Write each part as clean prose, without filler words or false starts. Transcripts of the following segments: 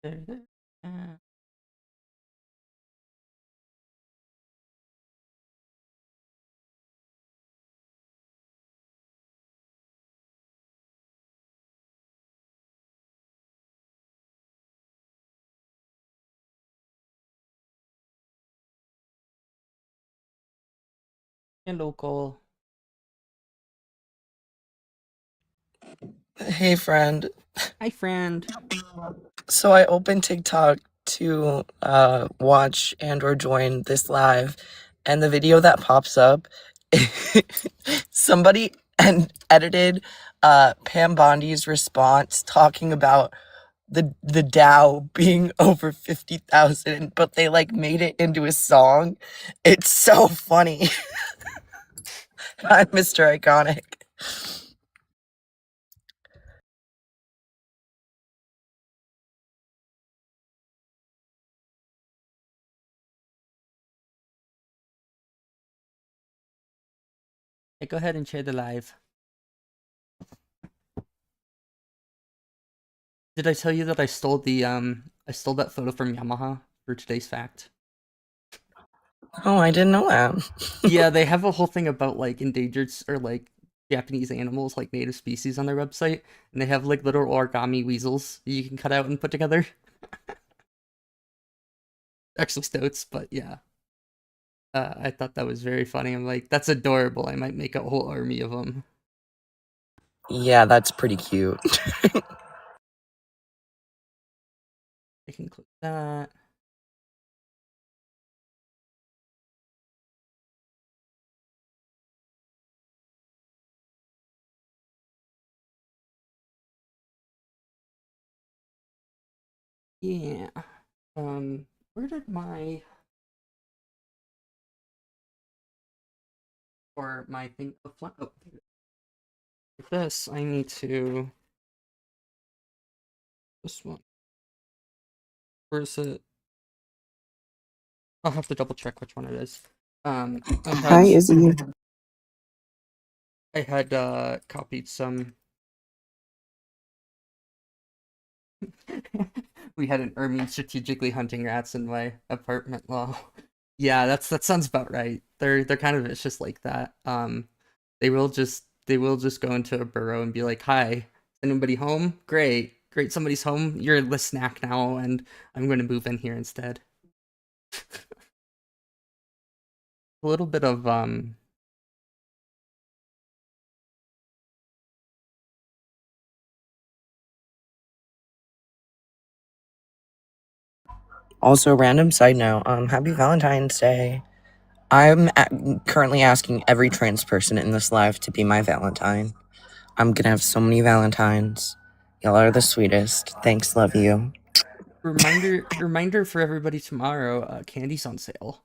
Uh, Hello, Cole. Hey, friend. Hi, friend. So I opened TikTok to watch and or join this live, and the video that pops up, somebody edited Pam Bondi's response talking about the Dow being over 50,000, but they like made it into a song. It's so funny. I'm Mr. Iconic. Hey, go ahead and share the live. Did I tell you that I stole that photo from Yamaha for today's fact? Oh, I didn't know that. Yeah, they have a whole thing about like endangered or like Japanese animals, like native species on their website, and they have like little origami weasels you can cut out and put together. Actually, stoats, but yeah. I thought that was very funny. I'm like, that's adorable. I might make a whole army of them. Yeah, that's pretty cute. I can click that. Yeah. Where did my or my thing? Oh, oh, for this, I need to. This one. Where is it? I'll have to double check which one it is. I Hi, had Izzy. I had copied some. We had an ermine strategically hunting rats in my apartment. Well, yeah, that sounds about right. They're kind of vicious like that. They will just go into a burrow and be like, "Hi, anybody home? Great, great, somebody's home. You're the snack now, and I'm going to move in here instead." A little bit of Also, random side note, happy Valentine's Day. I'm currently asking every trans person in this live to be my Valentine. I'm gonna have so many Valentines. Y'all are the sweetest. Thanks, love you. reminder for everybody tomorrow. Candy's on sale.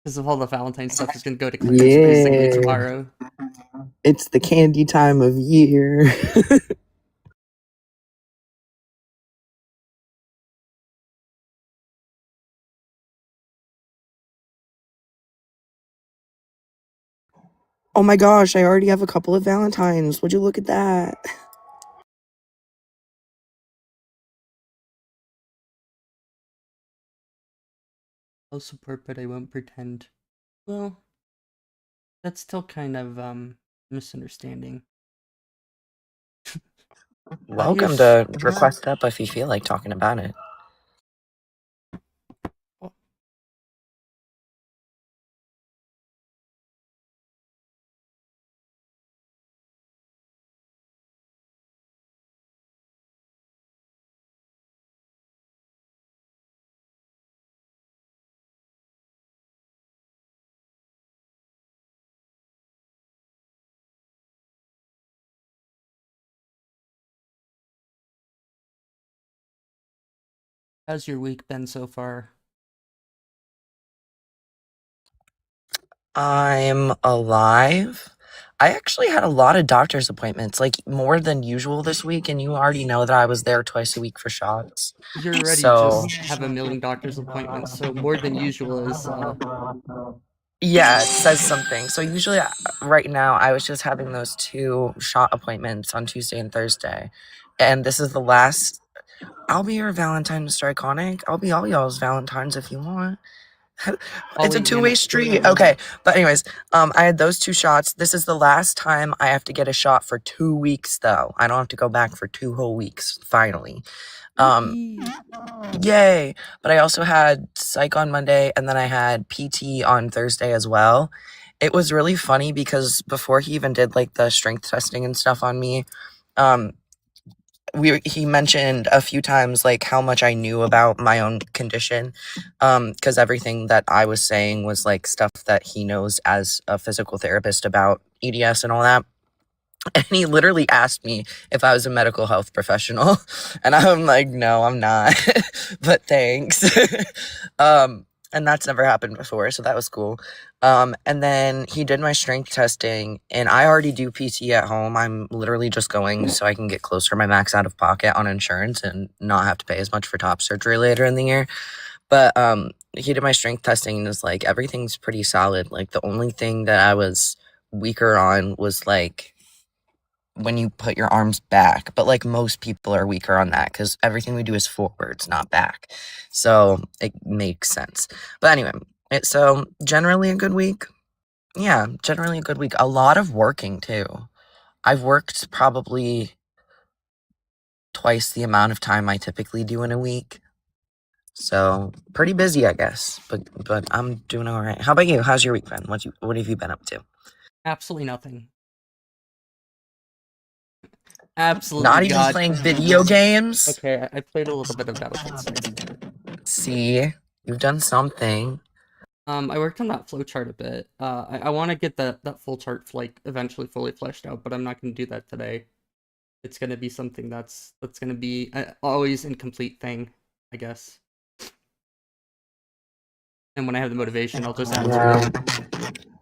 Because of all the Valentine stuff is going to go to clearance basically Yeah, tomorrow. it's the candy time of year. Oh my gosh, I already have a couple of Valentines. Would you look at that? I'll support, but I won't pretend. Well, that's still kind of misunderstanding. Welcome to request up if you feel like talking about it. Oh, how's your week been so far? I'm alive. I actually had a lot of doctor's appointments, like more than usual this week, and you already know that I was there twice a week for shots. You're already So, just have a million doctor's appointments, so more than usual is yeah, it says something. So, usually, right now, I was just having those two shot appointments on Tuesday and Thursday. And this is the last. I'll be your Valentine, Mr. Iconic. I'll be all y'all's Valentines if you want. It's a Ollie, two-way street. Okay. But anyways, I had those 2 shots. This is the last time I have to get a shot for 2 weeks though. I don't have to go back for 2 whole weeks, finally. Um, yippee. Yay. But I also had psych on Monday and then I had PT on Thursday as well. It was really funny because before he even did like the strength testing and stuff on me, um, he mentioned a few times like how much I knew about my own condition, because everything that I was saying was like stuff that he knows as a physical therapist about EDS and all that. And he literally asked me if I was a medical health professional, and I'm like, no, I'm not, but thanks. And that's never happened before, so that was cool. And then he did my strength testing, and I already do PT at home. I'm literally just going so I can get closer to my max out of pocket on insurance and not have to pay as much for top surgery later in the year. But he did my strength testing and was like, everything's pretty solid. Like the only thing that I was weaker on was like when you put your arms back, but like most people are weaker on that because everything we do is forwards, not back. So it makes sense. But anyway, so generally a good week. Yeah, generally a good week. A lot of working too. I've worked probably twice the amount of time I typically do in a week. So pretty busy, I guess. But I'm doing all right. How about you? How's your week been? What have you been up to? Absolutely nothing. Absolutely Not even God. playing video games? Okay, I played a little bit of Battlefield 6. See, you've done something. I worked on that flowchart a bit. I want to get that full chart like eventually fully fleshed out, but I'm not going to do that today. It's going to be something that's going to be always incomplete thing, I guess. And when I have the motivation, I'll just add to Yeah, it.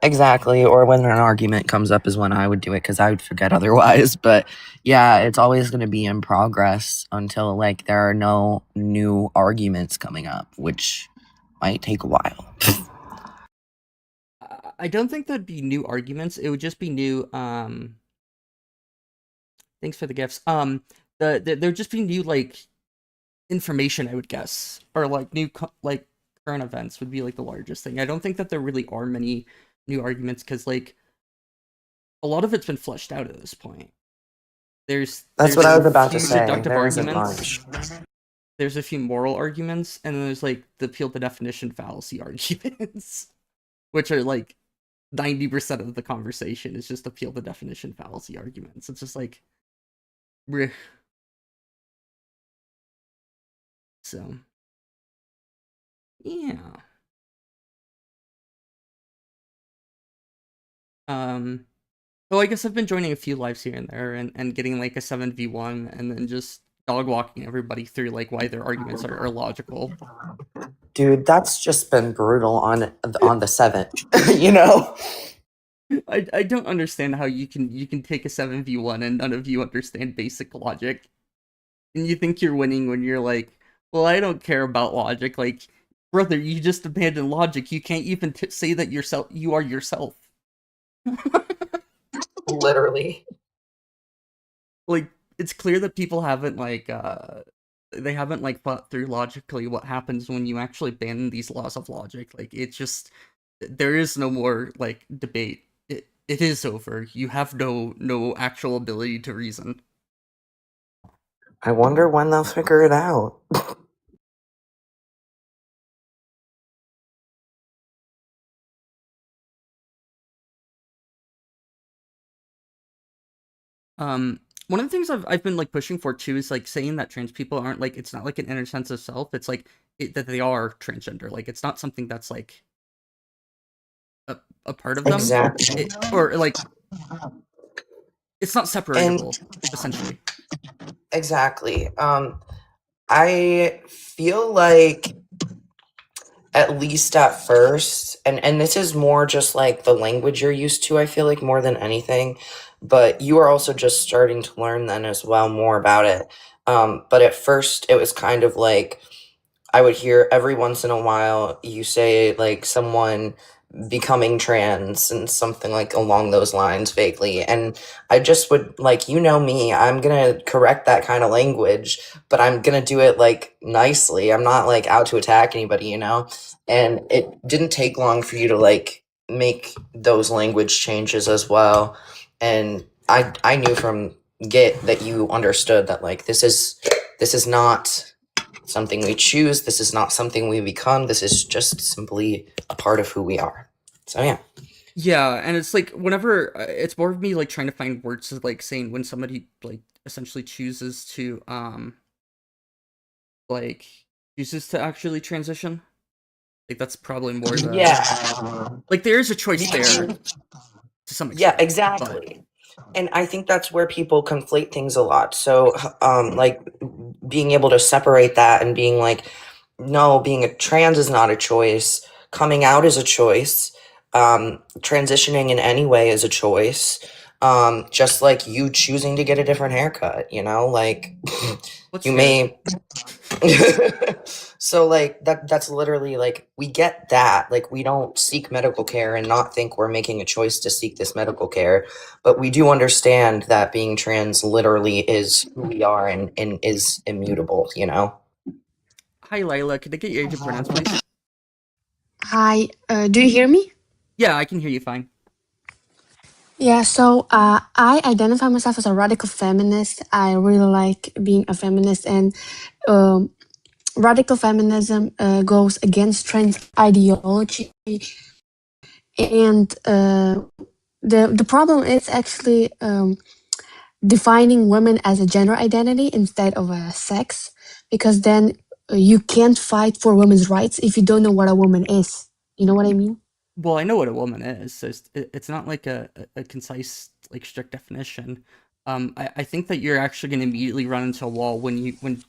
exactly. Or when an argument comes up is when I would do it because I would forget otherwise. But yeah, it's always going to be in progress until like there are no new arguments coming up, which might take a while. I don't think there'd be new arguments. It would just be new. Thanks for the gifts. There'd just be new like information, I would guess, or like new like current events would be like the largest thing. I don't think that there really are many new arguments because like a lot of it's been fleshed out at this point. That's what There's I a was about to few say. deductive There isn't arguments. much. There's a few moral arguments, and then there's like the appeal to definition fallacy arguments, which are like 90% of the conversation is just appeal to definition fallacy arguments. It's just like, bleh. So yeah. Um. So I guess I've been joining a few lives here and there, and getting like a 7v1, and then just dog walking everybody through like why their arguments are logical. Dude, that's just been brutal on the seventh, you know? I don't understand how you can take a 7v1 and none of you understand basic logic. And you think you're winning when you're like, well, I don't care about logic. Like, brother, you just abandoned logic. You can't even say that you are yourself. Literally. Like, it's clear that people haven't like they haven't like thought through logically what happens when you actually ban these laws of logic. Like, it's just there is no more like debate. It is over. You have no actual ability to reason. I wonder when they'll figure it out. One of the things I've been like pushing for too is like saying that trans people aren't like it's not like an inner sense of self. It's like that they are transgender. Like it's not something that's like a part of them. Exactly. Or like it's not And separatable essentially. exactly. I feel like at least at first, and this is more just like the language you're used to, I feel like more than anything, but you are also just starting to learn then as well more about it. But at first it was kind of like I would hear every once in a while you say like someone becoming trans and something like along those lines vaguely. And I just would like, you know me, I'm gonna correct that kind of language, but I'm gonna do it like nicely. I'm not like out to attack anybody, you know? And it didn't take long for you to like make those language changes as well. And I knew from get that you understood that like this is not something we choose. This is not something we become. This is just simply a part of who we are. So yeah. Yeah, and it's like whenever it's more of me like trying to find words to like saying when somebody like essentially like chooses to actually transition. Like that's probably more the Yeah. like there is a choice there to some Yeah, extent, but exactly. And I think that's where people conflate things a lot. So, like being able to separate that and being like, no, being a trans is not a choice. Coming out is a choice. Transitioning in any way is a choice. Just like you choosing to get a different haircut, you know, like let's you hear it. may so like that's literally like we get that like we don't seek medical care and not think we're making a choice to seek this medical care, but we do understand that being trans literally is who we are and is immutable, you know. Hi, Lila. Could I get your age and pronouns, please? Hi, do you hear me? Yeah, I can hear you fine. Yeah, so I identify myself as a radical feminist. I really like being a feminist, and um, radical feminism goes against trans ideology. And the problem is actually defining women as a gender identity instead of a sex, because then you can't fight for women's rights if you don't know what a woman is. You know what I mean? Well, I know what a woman is, so it's not like a concise, like strict definition. I think that you're actually going to immediately run into a wall when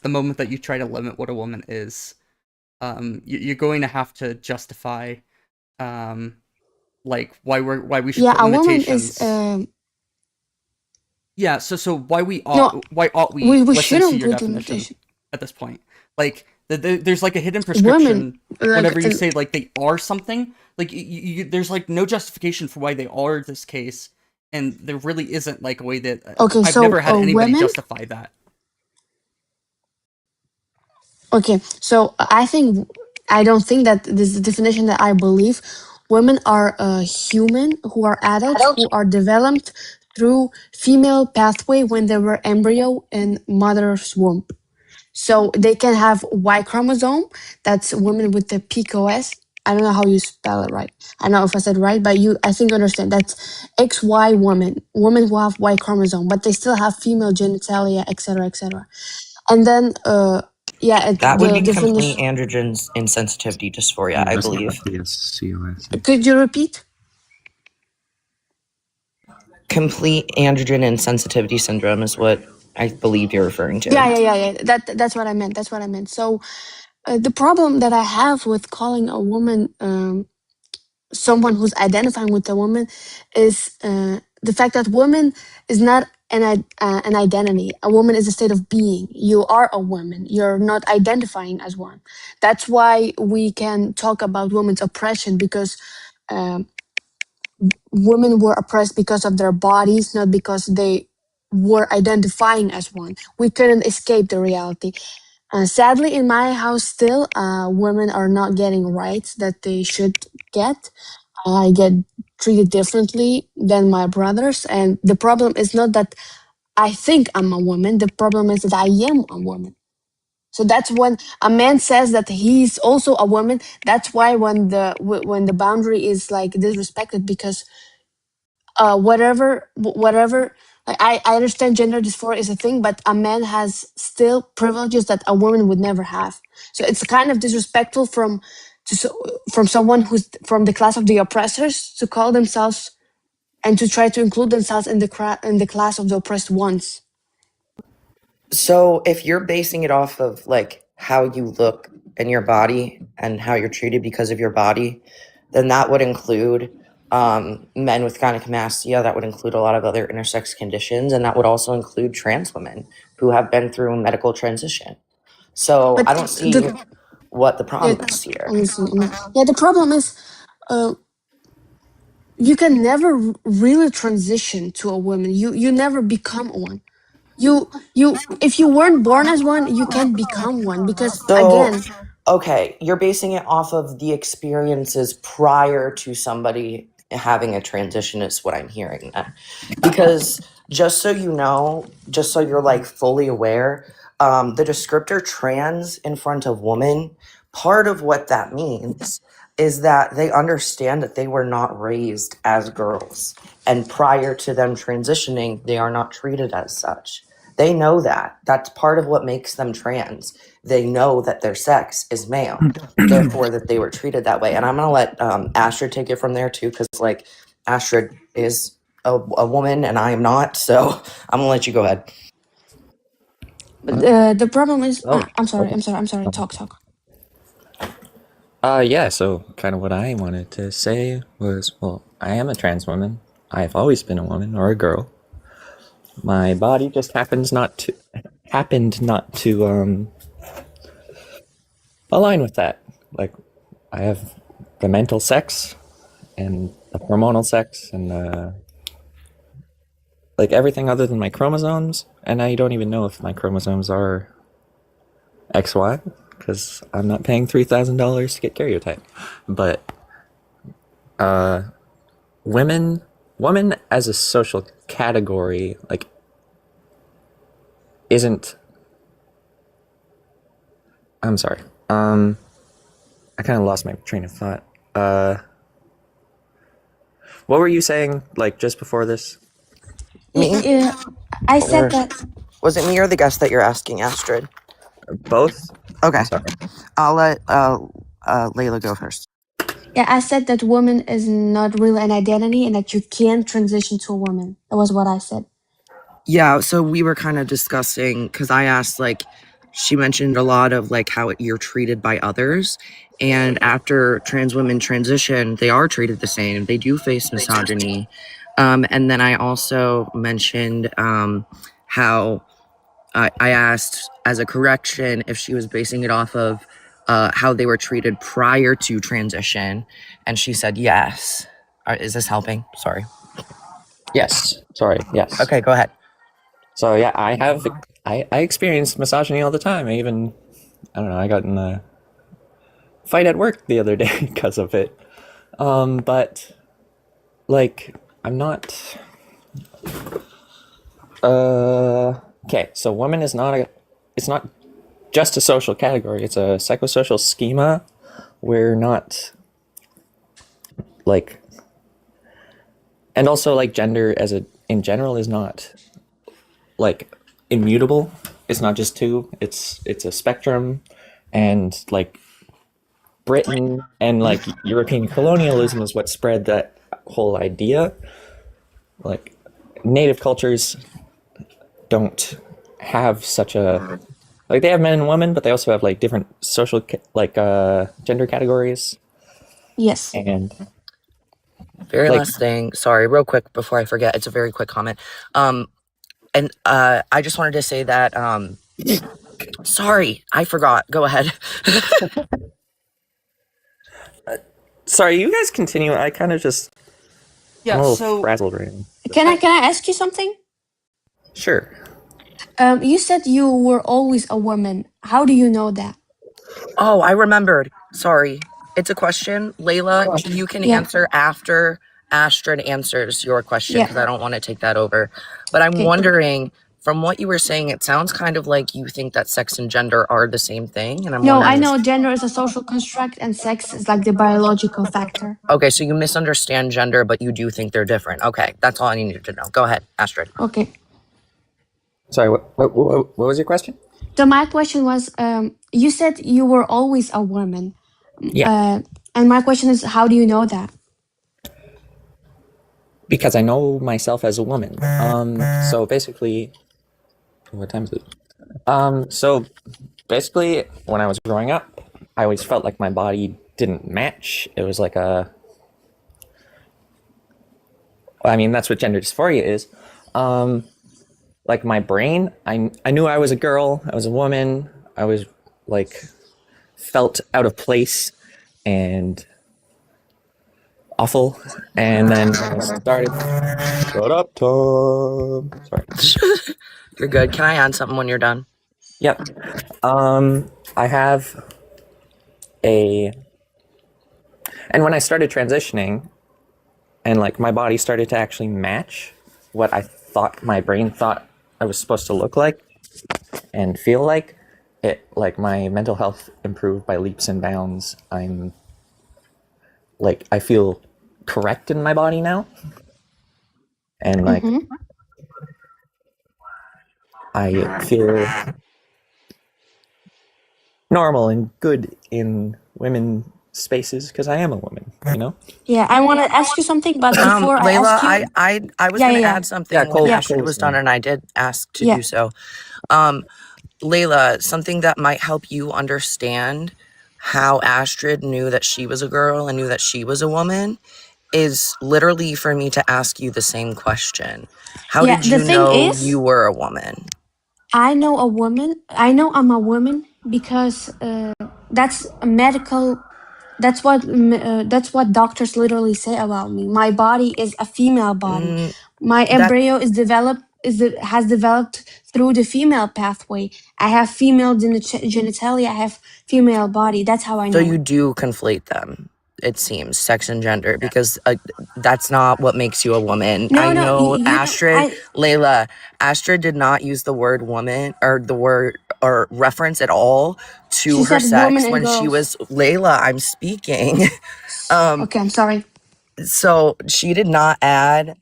the moment that you try to limit what a woman is. You're going to have to justify, um, like why we should Yeah, put a woman is. limitations. Yeah, so No, why ought we we listen to shouldn't your put definition limitation. at this point? Like there's like a hidden Women, prescription like, whenever you say like they are something. Like there's like no justification for why they are this case, and there really isn't like a way that okay, I've never so had anybody women. justify that. Okay, so I don't think that this is the definition that I believe. Women are human who are adults who are developed through female pathway when they were embryo in mother's womb. So they can have Y chromosome. That's women with the PCOS. I don't know how you spell it right. I don't know if I said right, but I think you understand. That's XY women who have Y chromosome, but they still have female genitalia, etc., etc. And then, yeah, That would the be complete definition. androgen insensitivity dysphoria, Yeah, I that's believe. PSCOS. Could you repeat? Complete androgen insensitivity syndrome is what I believe you're referring to. Yeah. That's what I meant. That's what I meant. So the problem that I have with calling a woman someone who's identifying with a woman is the fact that woman is not an identity. A woman is a state of being. You are a woman. You're not identifying as one. That's why we can talk about women's oppression, because um, women were oppressed because of their bodies, not because they were identifying as one. We couldn't escape the reality. Sadly, in my house, still, women are not getting rights that they should get. I get treated differently than my brothers. And the problem is not that I think I'm a woman, the problem is that I am a woman. So that's when a man says that he's also a woman. That's why when the boundary is like disrespected, because whatever, like, I understand gender dysphoria is a thing, but a man has still privileges that a woman would never have. So it's kind of disrespectful from someone who's from the class of the oppressors to call themselves and to try to include themselves in the class of the oppressed ones. So if you're basing it off of like how you look in your body and how you're treated because of your body, then that would include men with gynecomastia. That would include a lot of other intersex conditions, and that would also include trans women who have been through medical transition. So But I don't see the what the yeah, problem is here. honestly, yeah, the problem is. Uh, you can never really transition to a woman. You never become one. You if you weren't born as one, you can't become one because So, again, okay, you're basing it off of the experiences prior to somebody having a transition, is what I'm hearing then. Because just so you know, just so you're like fully aware, the descriptor trans in front of woman, part of what that means is that they understand that they were not raised as girls. And prior to them transitioning, they are not treated as such. They know that. That's part of what makes them trans. They know that their sex is male, therefore that they were treated that way. And I'm gonna let Astrid take it from there too, because like Astrid is a woman and I am not, so I'm gonna let you go ahead. the problem is Oh, I'm sorry, okay. I'm sorry. Talk. Yeah, so kind of what I wanted to say was, well, I am a trans woman. I've always been a woman or a girl. My body just happened not to align with that. Like I have the mental sex and the hormonal sex and like everything other than my chromosomes, and I don't even know if my chromosomes are XY because I'm not paying $3,000 to get karyotype. But women as a social category like isn't. I'm sorry. I kind of lost my train of thought. What were you saying like just before this? Me? I said Or that was it me or the guest that you're asking, Astrid? Both. Okay, I'm sorry. I'll let Layla go first. yeah, I said that woman is not really an identity and that you can transition to a woman. That was what I said. Yeah, so we were kind of discussing because I asked, like, she mentioned a lot of like how you're treated by others. And after trans women transition, they are treated the same. They do face misogyny. And then I also mentioned how I asked as a correction if she was basing it off of how they were treated prior to transition. And she said yes. Is this helping? Sorry. Yes. Sorry. Yes. Okay, go ahead. So yeah, I experience misogyny all the time. I don't know. I got in a fight at work the other day because of it. But like I'm not. Okay. So woman is not a. It's not just a social category. It's a psychosocial schema. We're not like, and also like gender as a in general is not like immutable. It's not just two. It's a spectrum, and like Britain and like European colonialism is what spread that whole idea. Like native cultures don't have such a like they have men and women, but they also have like different social like gender categories Yes. and Very like last thing. Sorry, real quick before I forget. It's a very quick comment. And I just wanted to say that. Sorry, I forgot. Go ahead. sorry, you guys continue. I kind of just I'm Yeah, a little so frazzled right now. Can I ask you something? Sure. You said you were always a woman. How do you know that? Oh, I remembered. Sorry. It's a question. Layla, you can Yeah. answer after Astrid answers your question Yeah. because I don't want to take that over. But I'm Okay. wondering, from what you were saying, it sounds kind of like you think that sex and gender are the same thing. And I'm No, I wondering. know gender is a social construct and sex is like the biological factor. Okay, so you misunderstand gender, but you do think they're different. Okay, that's all I needed to know. Go ahead, Astrid. Okay. Sorry. What was your question? So my question was, you said you were always a woman. Yeah, And my question is, how do you know that? because I know myself as a woman. So basically, what time is it? So basically, when I was growing up, I always felt like my body didn't match. It was like a, I mean, that's what gender dysphoria is. Like my brain, I knew I was a girl, I was a woman, I was like felt out of place, and awful. And then when I started, shut up, Tom. Sorry. You're good. Can I add something when you're done? Yep. I have a, and when I started transitioning, and like my body started to actually match what I thought my brain thought I was supposed to look like and feel like, it like my mental health improved by leaps and bounds. I feel correct in my body now, and like Mm-hmm. I feel normal and good in women spaces because I am a woman, you know? Yeah, I want to ask you something, but before I Layla, ask you, I was yeah, gonna yeah, yeah, add something when Cole, Astrid Cole's was done, done. and I did ask to yeah. do so. Layla, something that might help you understand how Astrid knew that she was a girl and knew that she was a woman is literally for me to ask you the same question. How Yeah, did the you thing know you is, were a woman? I know a woman. I know I'm a woman because that's a medical. That's what doctors literally say about me. My body is a female body. Mm, My that embryo has developed through the female pathway. I have female genitalia. I have female body. That's how I so know you it. do conflate them, it seems, sex and gender, because that's not what makes you a woman. No, I no, know Astrid, I. Layla, Astrid did not use the word woman or the word or reference at all She to her said women sex and when she girls. was Layla. I'm speaking. Okay, I'm sorry. So she did not add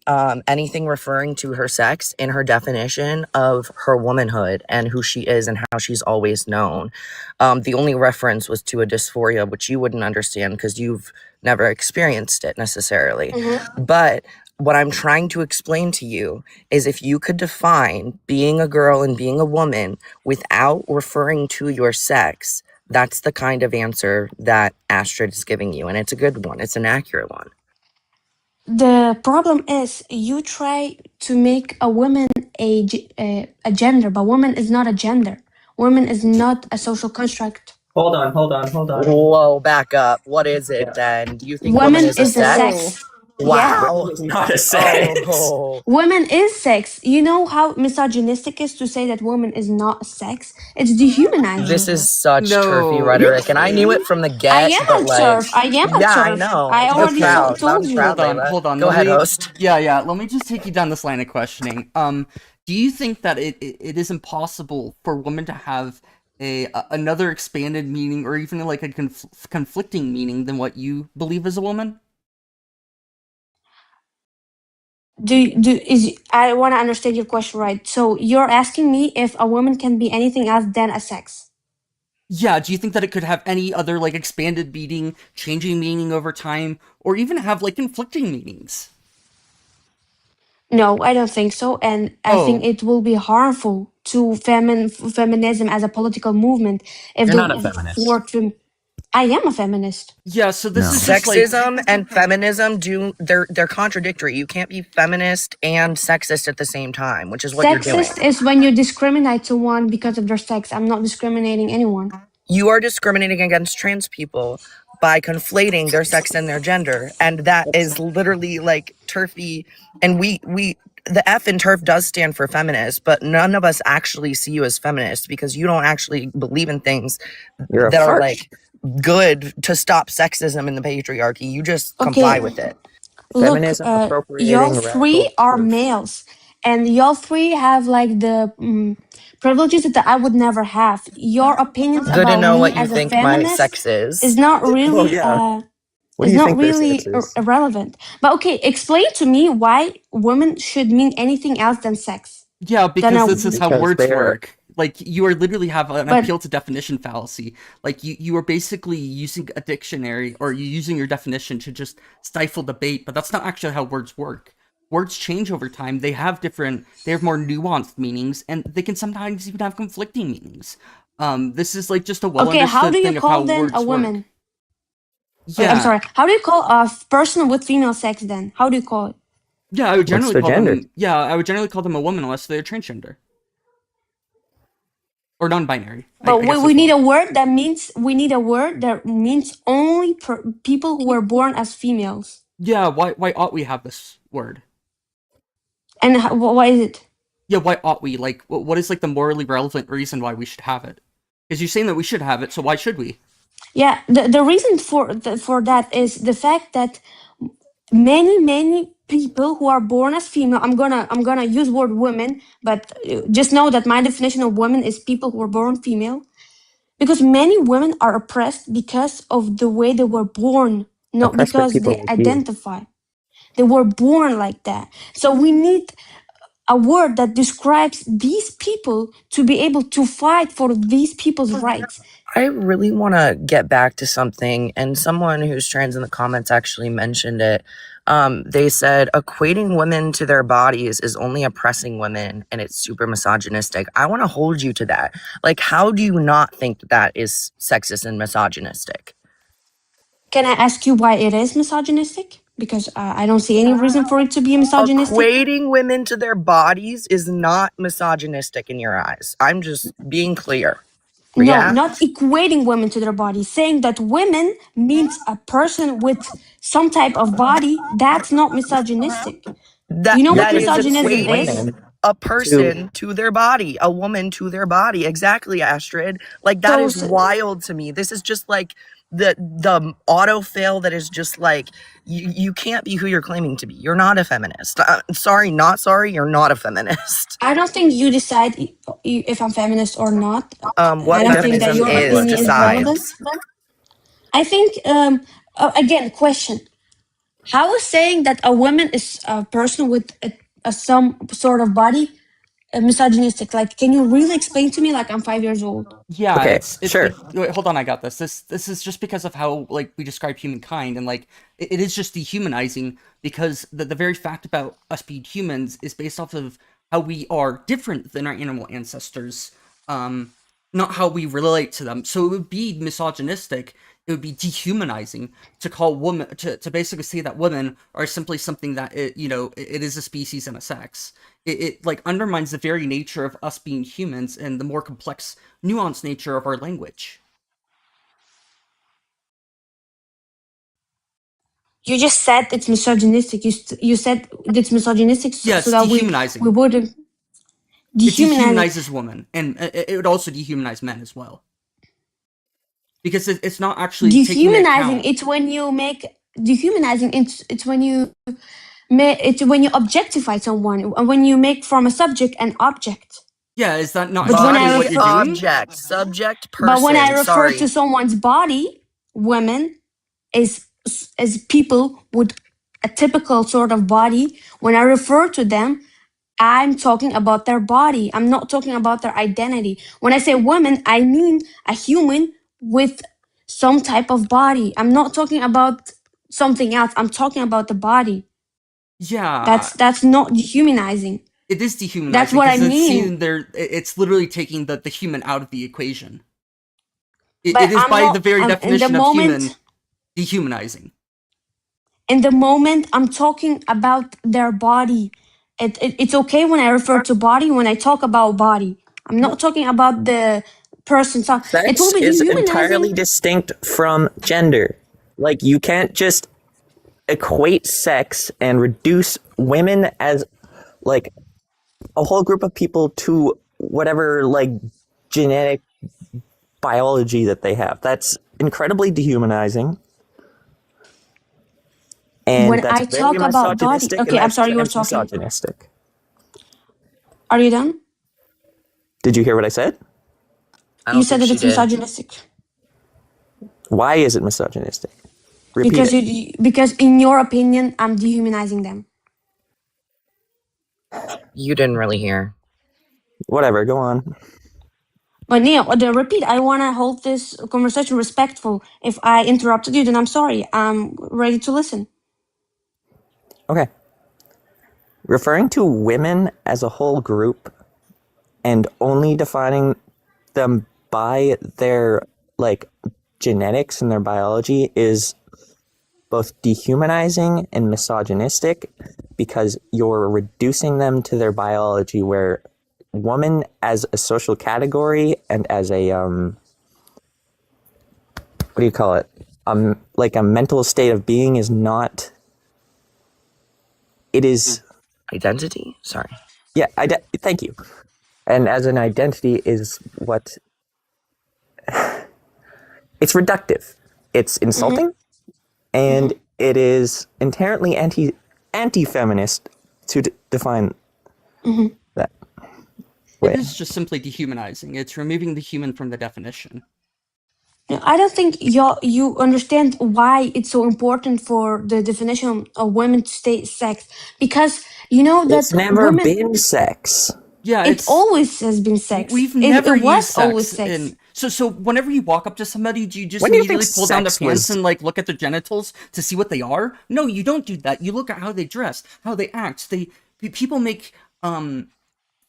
anything referring to her sex in her definition of her womanhood and who she is and how she's always known. The only reference was to a dysphoria, which you wouldn't understand because you've never experienced it necessarily. Mm-hmm. But what I'm trying to explain to you is if you could define being a girl and being a woman without referring to your sex, that's the kind of answer that Astrid is giving you. And it's a good one, it's an accurate one. The problem is you try to make a woman a gender, but woman is not a gender. Woman is not a social construct. Hold on, hold on, hold on. Whoa, back up. What is it then? Do you think woman Woman is a is a sex? Oh, sex. Yeah. Wow. It's not a sex. Oh, Woman is sex. You know how misogynistic is to say that woman is not a sex? It's dehumanizing this her. is such turfy No, rhetoric, and I knew it from the I get, am but a like, turf. I am a yeah, I turf. know. I Loud already okay. proud, loud told and you. proud, Layla. Hold on. Go Let ahead, me, host. yeah. Let me just take you down this line of questioning. Do you think that it is impossible for women to have another expanded meaning or even like a conflicting meaning than what you believe as a woman? I want to understand your question right. So you're asking me if a woman can be anything else than a sex? Yeah, do you think that it could have any other like expanded meaning, changing meaning over time, or even have like conflicting meanings? No, I don't think so. And I think Oh, it will be harmful to feminism as a political movement if You're the not a feminist. I am a feminist. yeah, so this No. is just like Sexism and feminism they're contradictory. You can't be feminist and sexist at the same time, which is what you're doing. Sexist is when you discriminate someone because of their sex. I'm not discriminating anyone. You are discriminating against trans people by conflating their sex and their gender, and that is literally like turfy. And we the F in turf does stand for feminist, but none of us actually see you as feminist because you don't actually believe in things You're a that are fart. like good to stop sexism and the patriarchy. You just comply Okay, with it. look, Feminism y'all appropriating three radical are truth. males, and y'all three have like the privileges that I would never have. Your opinions Good to about know me what you as a think my feminist sex is is. not Well, really yeah. What do you think their sex is? irrelevant. But okay, explain to me why women should mean anything else than sex. yeah, Than because a this is how Because words they're work. Like you are literally have an but appeal to definition fallacy. Like you are basically using a dictionary or you using your definition to just stifle debate, but that's not actually how words work. Words change over time. They have more nuanced meanings, and they can sometimes even have conflicting meanings. This is like just a well okay, how do understood you thing of how call then a words work. woman? I'm Yeah, sorry. How do you call a person with female sex then? How do you call it? yeah, I would what's generally their call gender? them. Yeah, I would generally call them a woman unless they're transgender or non-binary. I But guess we as need well. a word that means only people who were born as females. Yeah, why ought we have this word? And why is it? Yeah, why ought we? Like, what is like the morally relevant reason why we should have it? Because you're saying that we should have it, so why should we? Yeah, the reason for that is the fact that many people who are born as female, I'm gonna use word women, but just know that my definition of women is people who are born female, because many women are oppressed because of the way they were born, not Oppressed by because people they like you. identify. They were born like that. So we need a word that describes these people to be able to fight for these people's rights. I really want to get back to something, and someone who's trans in the comments actually mentioned it. They said equating women to their bodies is only oppressing women, and it's super misogynistic. I want to hold you to that. Like, how do you not think that is sexist and misogynistic? Can I ask you why it is misogynistic? Because I don't see any reason for it to be misogynistic. Equating women to their bodies is not misogynistic in your eyes. I'm just being clear. No, Yeah. not equating women to their body. Saying that women means a person with some type of body, that's not misogynistic. You know You're what That is equating misogynism is? equating women a to person to their body, a woman to their body. Exactly, Astrid. Like, that So, is wild to me. This is just like the autofill that is just like, you can't be who you're claiming to be. You're not a feminist. Sorry, not sorry. You're not a feminist. I don't think you decide if I'm feminist or not. I What don't think that feminism your is opinion is relevant. decides. I think, again, question. How is saying that a woman is a person with some sort of body misogynistic? Like, can you really explain to me? Like, I'm 5 years old. Yeah, okay, it's sure. wait, hold on, I got this. This is just because of how like we describe humankind, and like it is just dehumanizing because the very fact about us being humans is based off of how we are different than our animal ancestors, um, not how we relate to them. So it would be misogynistic. It would be dehumanizing to call woman to basically say that women are simply something that it is a species and a sex. It like undermines the very nature of us being humans and the more complex nuanced nature of our language. You just said it's misogynistic. You said it's misogynistic so, Yeah, so it's that we dehumanizing. wouldn't It dehumanizing. dehumanizes women, and it would also dehumanize men as well, because it's not actually taking into Dehumanizing. account. It's when you make dehumanizing. It's when you it's when you objectify someone, when you make from a subject an object. Yeah, is that not But when I exactly what Body, you're refer, doing? object, subject, but when I person. refer to Sorry. someone's body, women is as people with a typical sort of body. When I refer to them, I'm talking about their body. I'm not talking about their identity. When I say woman, I mean a human with some type of body. I'm not talking about something else. I'm talking about the body. Yeah, That's not dehumanizing. it is That's dehumanizing what I because it's mean. seeing there. It's literally taking the human out of the equation. It But is I'm by the not. very In the definition of human moment, dehumanizing. I'm talking about their body. It's okay when I refer to body, when I talk about body. I'm not Well, talking about the person. So it will Sex be is entirely dehumanizing. distinct from gender. Like, you can't just equate sex and reduce women as like a whole group of people to whatever like genetic biology that they have. That's incredibly dehumanizing, and When that's I very talk about body, misogynistic, and okay, I'm that's sorry, you were trans talking. misogynistic. Are you done? Did you hear what I said? I You don't said think that she it's did. misogynistic Why is it misogynistic? Repeat it. because in your opinion, I'm dehumanizing them. You didn't really hear. Whatever, go on. But Neil, repeat. I want to hold this conversation respectful. If I interrupted you, then I'm sorry. I'm ready to listen. Okay. Referring to women as a whole group and only defining them by their like genetics and their biology is both dehumanizing and misogynistic because you're reducing them to their biology, where woman as a social category and as a what do you call it, like a mental state of being is not it is Identity? Sorry. yeah. Thank you. And as an identity is what it's reductive. It's insulting, and it is inherently anti-feminist to define that way. It is just simply dehumanizing. It's removing the human from the definition. I don't think you understand why it's so important for the definition of women to stay sex, because you know that It's never women, been sex. Yeah, it always has been sex. We've It never was used always sex sex. in. So whenever you walk up to somebody, do you just When do you think immediately pull down their sex pants was- and like look at their genitals to see what they are? No, you don't do that. You look at how they dress, how they act. People make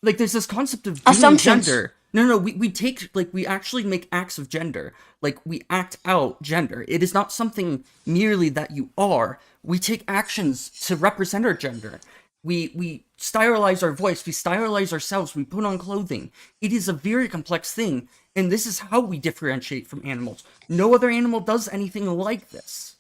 like there's this concept of doing Assumptions. gender. No, we take like we actually make acts of gender. Like we act out gender. It is not something merely that you are. We take actions to represent our gender. We stylize our voice, we stylize ourselves, we put on clothing. It is a very complex thing, and this is how we differentiate from animals. No other animal does anything like this.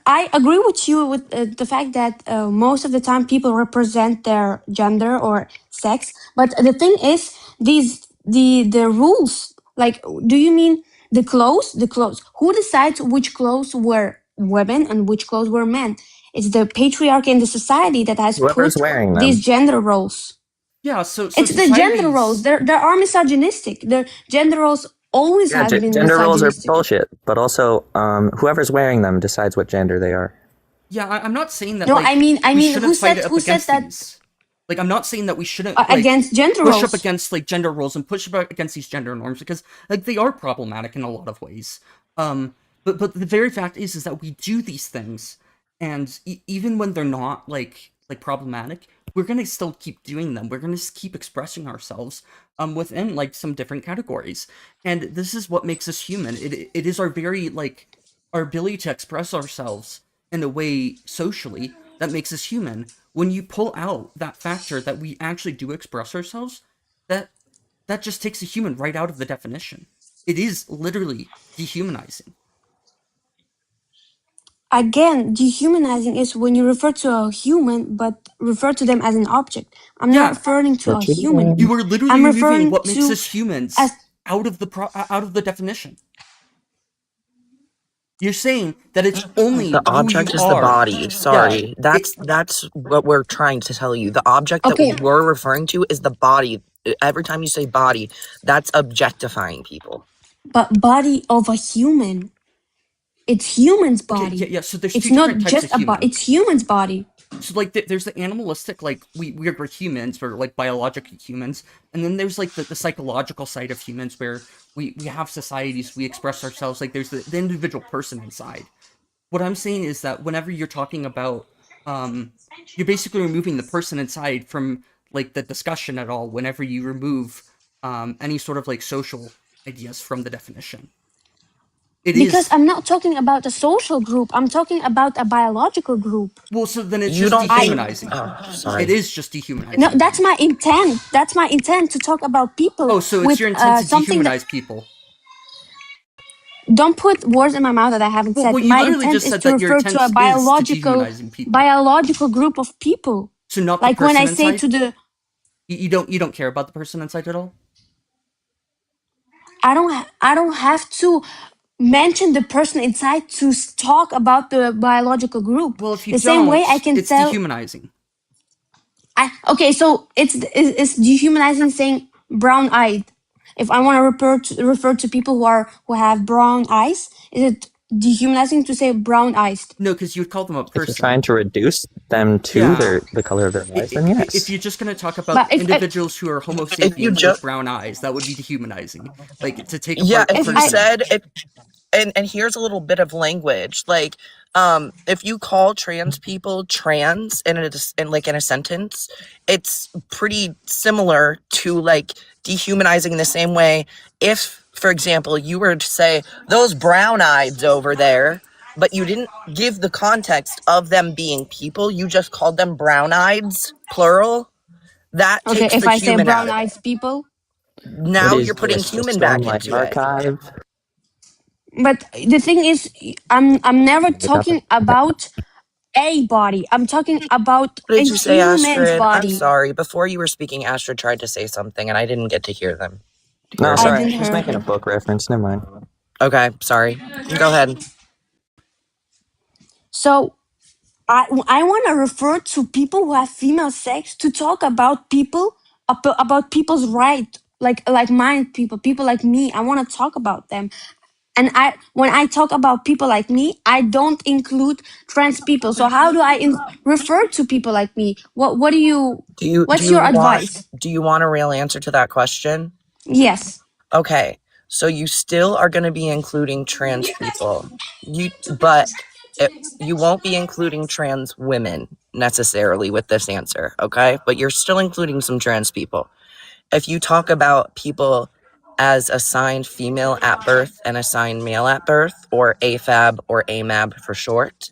I agree with you with the fact that most of the time people represent their gender or sex, but the thing is, the rules. Like, do you mean the clothes? The clothes. Who decides which clothes were women and which clothes were men? It's the patriarchy in the society that has Whoever's put wearing these them. gender roles. Yeah, so It's the gender roles. There are misogynistic. The gender roles always Yeah, have been gender roles are misogynistic. bullshit. But also, whoever's wearing them decides what gender they are. Yeah, I'm not saying that. No, like, I mean, we who shouldn't fight said up who said against that these. Like, I'm not saying that we shouldn't like against gender push up roles? against like gender roles and push up against these gender norms because like they are problematic in a lot of ways. But the very fact is that we do these things, and even when they're not like problematic, we're gonna still keep doing them. We're gonna keep expressing ourselves within like some different categories, and this is what makes us human. It is our very like our ability to express ourselves in a way socially that makes us human. When you pull out that factor that we actually do express ourselves, that just takes a human right out of the definition. It is literally dehumanizing. Again, dehumanizing is when you refer to a human but refer to them as an object. I'm not Yeah, referring to a What you human. doing? you are literally I'm removing referring what makes to us humans as out of the definition. You're saying that it's only The who you object is the are. body. Sorry. Yeah, That's what we're trying to tell you. The object that okay, we're referring to is the body. Every time you say body, that's objectifying people. but body of a human. It's human's okay, body. yeah. So there's It's two different not types just of a body. human. It's human's body. So like there's the animalistic, like we're humans, we're like biological humans, and then there's like the psychological side of humans where we have societies, we express ourselves. Like there's the individual person inside. What I'm saying is that whenever you're talking about you're basically removing the person inside from like the discussion at all whenever you remove any sort of like social ideas from the definition. It Because is I'm not talking about a social group. I'm talking about a biological group. well, so then it's You just don't think. dehumanizing. Oh, It sorry. is just No, dehumanizing that's then. my intent. That's my intent to talk about people Oh, so it's with your intent to something that. dehumanize people. Don't put words in my mouth that I haven't Well, said. you My literally intent just is said to that your refer to intent a is to dehumanizing people. biological group of people. So not the Like when I person say inside? to the You don't care about the person inside at all? I don't have to mention the person inside to talk about the biological group. Well, if you The same way I don't, can it's tell. dehumanizing. Okay, so it's dehumanizing saying brown eyed. If I want to refer to people who have brown eyes, is it dehumanizing to say brown eyes? No, because you would call them a If you're trying person. to reduce them to Yeah. the color of their eyes, then If yes. you're just gonna talk But about if individuals who are Homo If you sapiens with just. brown eyes, that would be dehumanizing. Like to take Yeah, apart the if if you I person. said. And here's a little bit of language, like if you call trans people trans in a sentence, it's pretty similar to like dehumanizing in the same way. If, for example, you were to say those brown eyes over there, but you didn't give the context of them being people, you just called them brown eyes plural, that okay, takes if the I say human out brown of eyed it. people, What Now you're is putting this? Just human some back like into it. archive? but the thing is, I'm never Make up talking about a body. I'm talking about What a did you say, human's Astrid? I'm body. sorry. Before you were speaking, Astrid tried to say something, and I didn't get to hear them. No, Hear it's I her. alright. didn't She's hear making a her. book reference. Never mind. Okay, sorry. Go ahead. So I want to refer to people who have female sex to talk about about people's right, like mine people like me. I want to talk about them. And when I talk about people like me, I don't include trans people. So how do I refer to people like me? What do you? What's your advice? Do you want a real answer to that question? Yes. Okay, so you still are going to be including trans people. But you won't be including trans women necessarily with this answer, okay? But you're still including some trans people. If you talk about people as assigned female at birth and assigned male at birth, or AFAB or AMAB for short,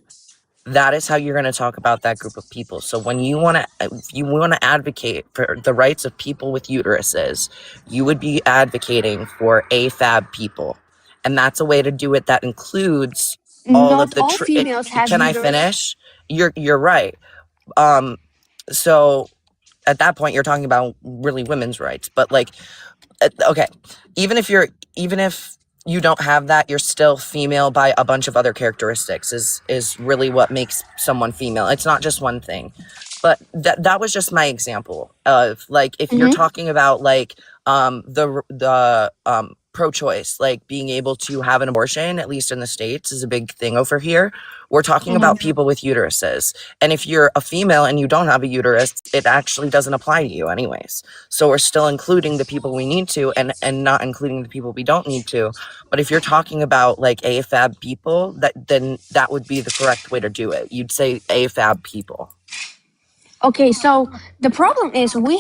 that is how you're going to talk about that group of people. So when you want to advocate for the rights of people with uteruses, you would be advocating for AFAB people, and that's a way to do it that includes all of Not the all females have can I uterus. finish? You're right. So at that point you're talking about really women's rights, but like, okay, even if you don't have that, you're still female by a bunch of other characteristics is really what makes someone female. It's not just one thing. But that was just my example of, like, if you're talking about like the pro-choice, like being able to have an abortion, at least in the States, is a big thing over here. We're talking about people with uteruses. And if you're a female and you don't have a uterus, it actually doesn't apply to you anyways. So we're still including the people we need to, and not including the people we don't need to. But if you're talking about like AFAB people, then that would be the correct way to do it. You'd say AFAB people. Okay, so the problem is we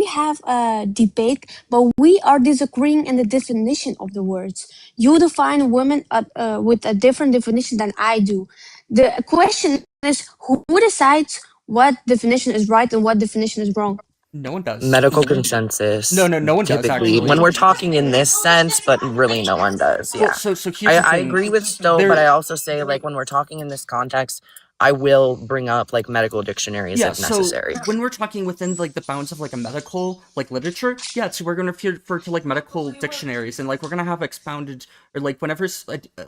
have a debate, but we are disagreeing in the definition of the words. You define women with a different definition than I do. The question is, who decides what definition is right and what definition is wrong? No one does. Medical consensus. No one does, typically, actually. when we're talking in this sense, but really no one does. Yeah. Well, so here's the I thing. agree with Stowe, but I also say, like, when we're talking in this context, I will bring up like medical dictionaries if necessary. So when we're talking within like the bounds of like a medical like literature, so we're gonna refer to like medical dictionaries, and like we're gonna have expounded, or like whenever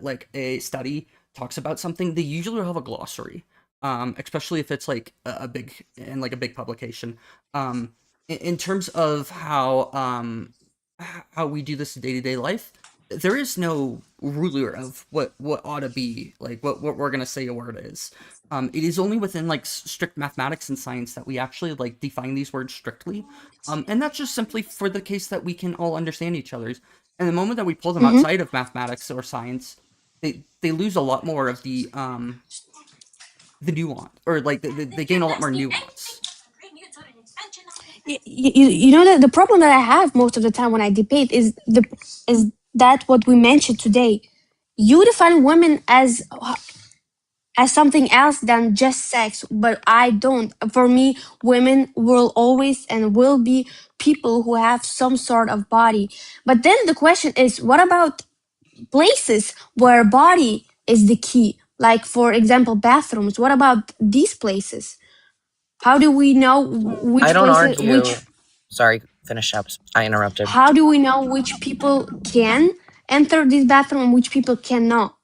like a study talks about something, they usually will have a glossary, especially if it's like a big publication. In terms of how we do this in day-to-day life, there is no ruler of what ought to be, like what we're gonna say a word is. It is only within like strict mathematics and science that we actually like define these words strictly, and that's just simply for the case that we can all understand each other's. And the moment that we pull them outside of mathematics or science, they lose a lot more of the nuance, or like they gain a lot more nuance. You know that the problem that I have most of the time when I debate is that what we mentioned today. You define women as something else than just sex, but I don't. For me, women will always and will be people who have some sort of body. But then the question is, what about places where body is the key? Like, for example, bathrooms. What about these places? How do we know which I don't places, argue. Sorry, finish up. I interrupted. how do we know which people can enter this bathroom and which people cannot?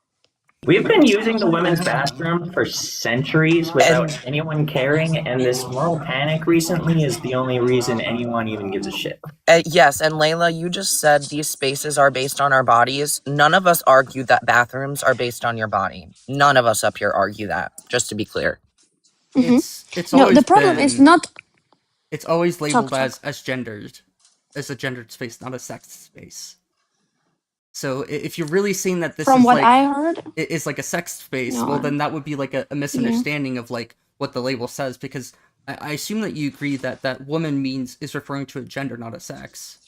We've been using the women's bathroom for centuries without anyone caring, and this moral panic recently is the only reason anyone even gives a shit. Yes, and Layla, you just said these spaces are based on our bodies. None of us argue that bathrooms are based on your body. None of us up here argue that, just to be clear. It's No, always the problem is been- not. It's always labeled Talk. as gendered, as a gendered space, not a sex space. So if you're really saying that this From is what like I heard, it is like a sex space, No, well then that would be like a misunderstanding of like what the label says, because I assume that you agree that woman is referring to a gender, not a sex.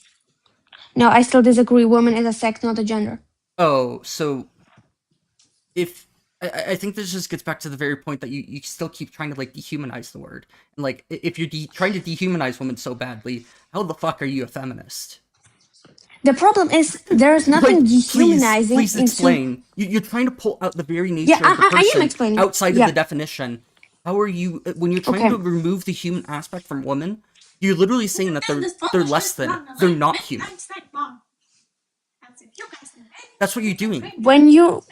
no, I still disagree. Woman is a sex, not a gender. Oh, so if I think this just gets back to the very point that you still keep trying to like dehumanize the word, and like if you're trying to dehumanize women so badly, how the fuck are you a feminist? The problem is there is nothing dehumanizing please explain. You're trying to pull out the very nature of the I am person explaining. outside of the definition, How are you when you're trying Okay. to remove the human aspect from women? You're literally saying that they're less than. They're not human. That's what you're doing. When you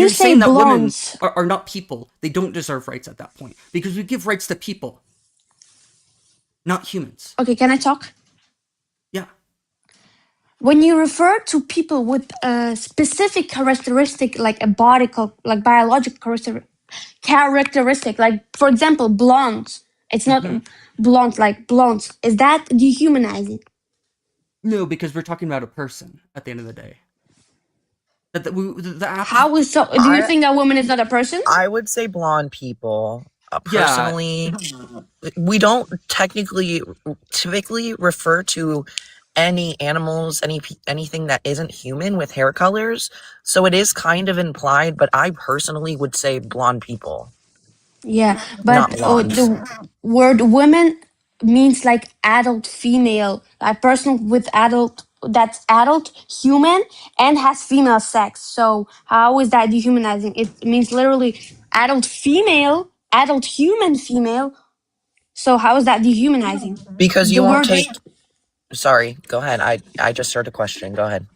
You're say saying that women blondes, are not people. They don't deserve rights at that point because we give rights to people, not humans. okay, can I talk? Yeah. When you refer to people with a specific characteristic, like a body, like biological characteristic, like for example, blondes. It's not blondes like blondes. Is that dehumanizing? No, because we're talking about a person at the end of the day. The app. How is so? Do you I think a woman is not a person? I would say blonde people. Yeah. Personally, we don't typically refer to any animals, anything that isn't human with hair colors. So it is kind of implied, but I personally would say blonde people, Yeah, not but blondes. the word women means like adult female, a person with adult that's adult human and has female sex. So how is that dehumanizing? It means literally adult female, adult human female. So how is that dehumanizing? Because you The won't word, take. Sorry, go ahead. I just heard a question. Go ahead.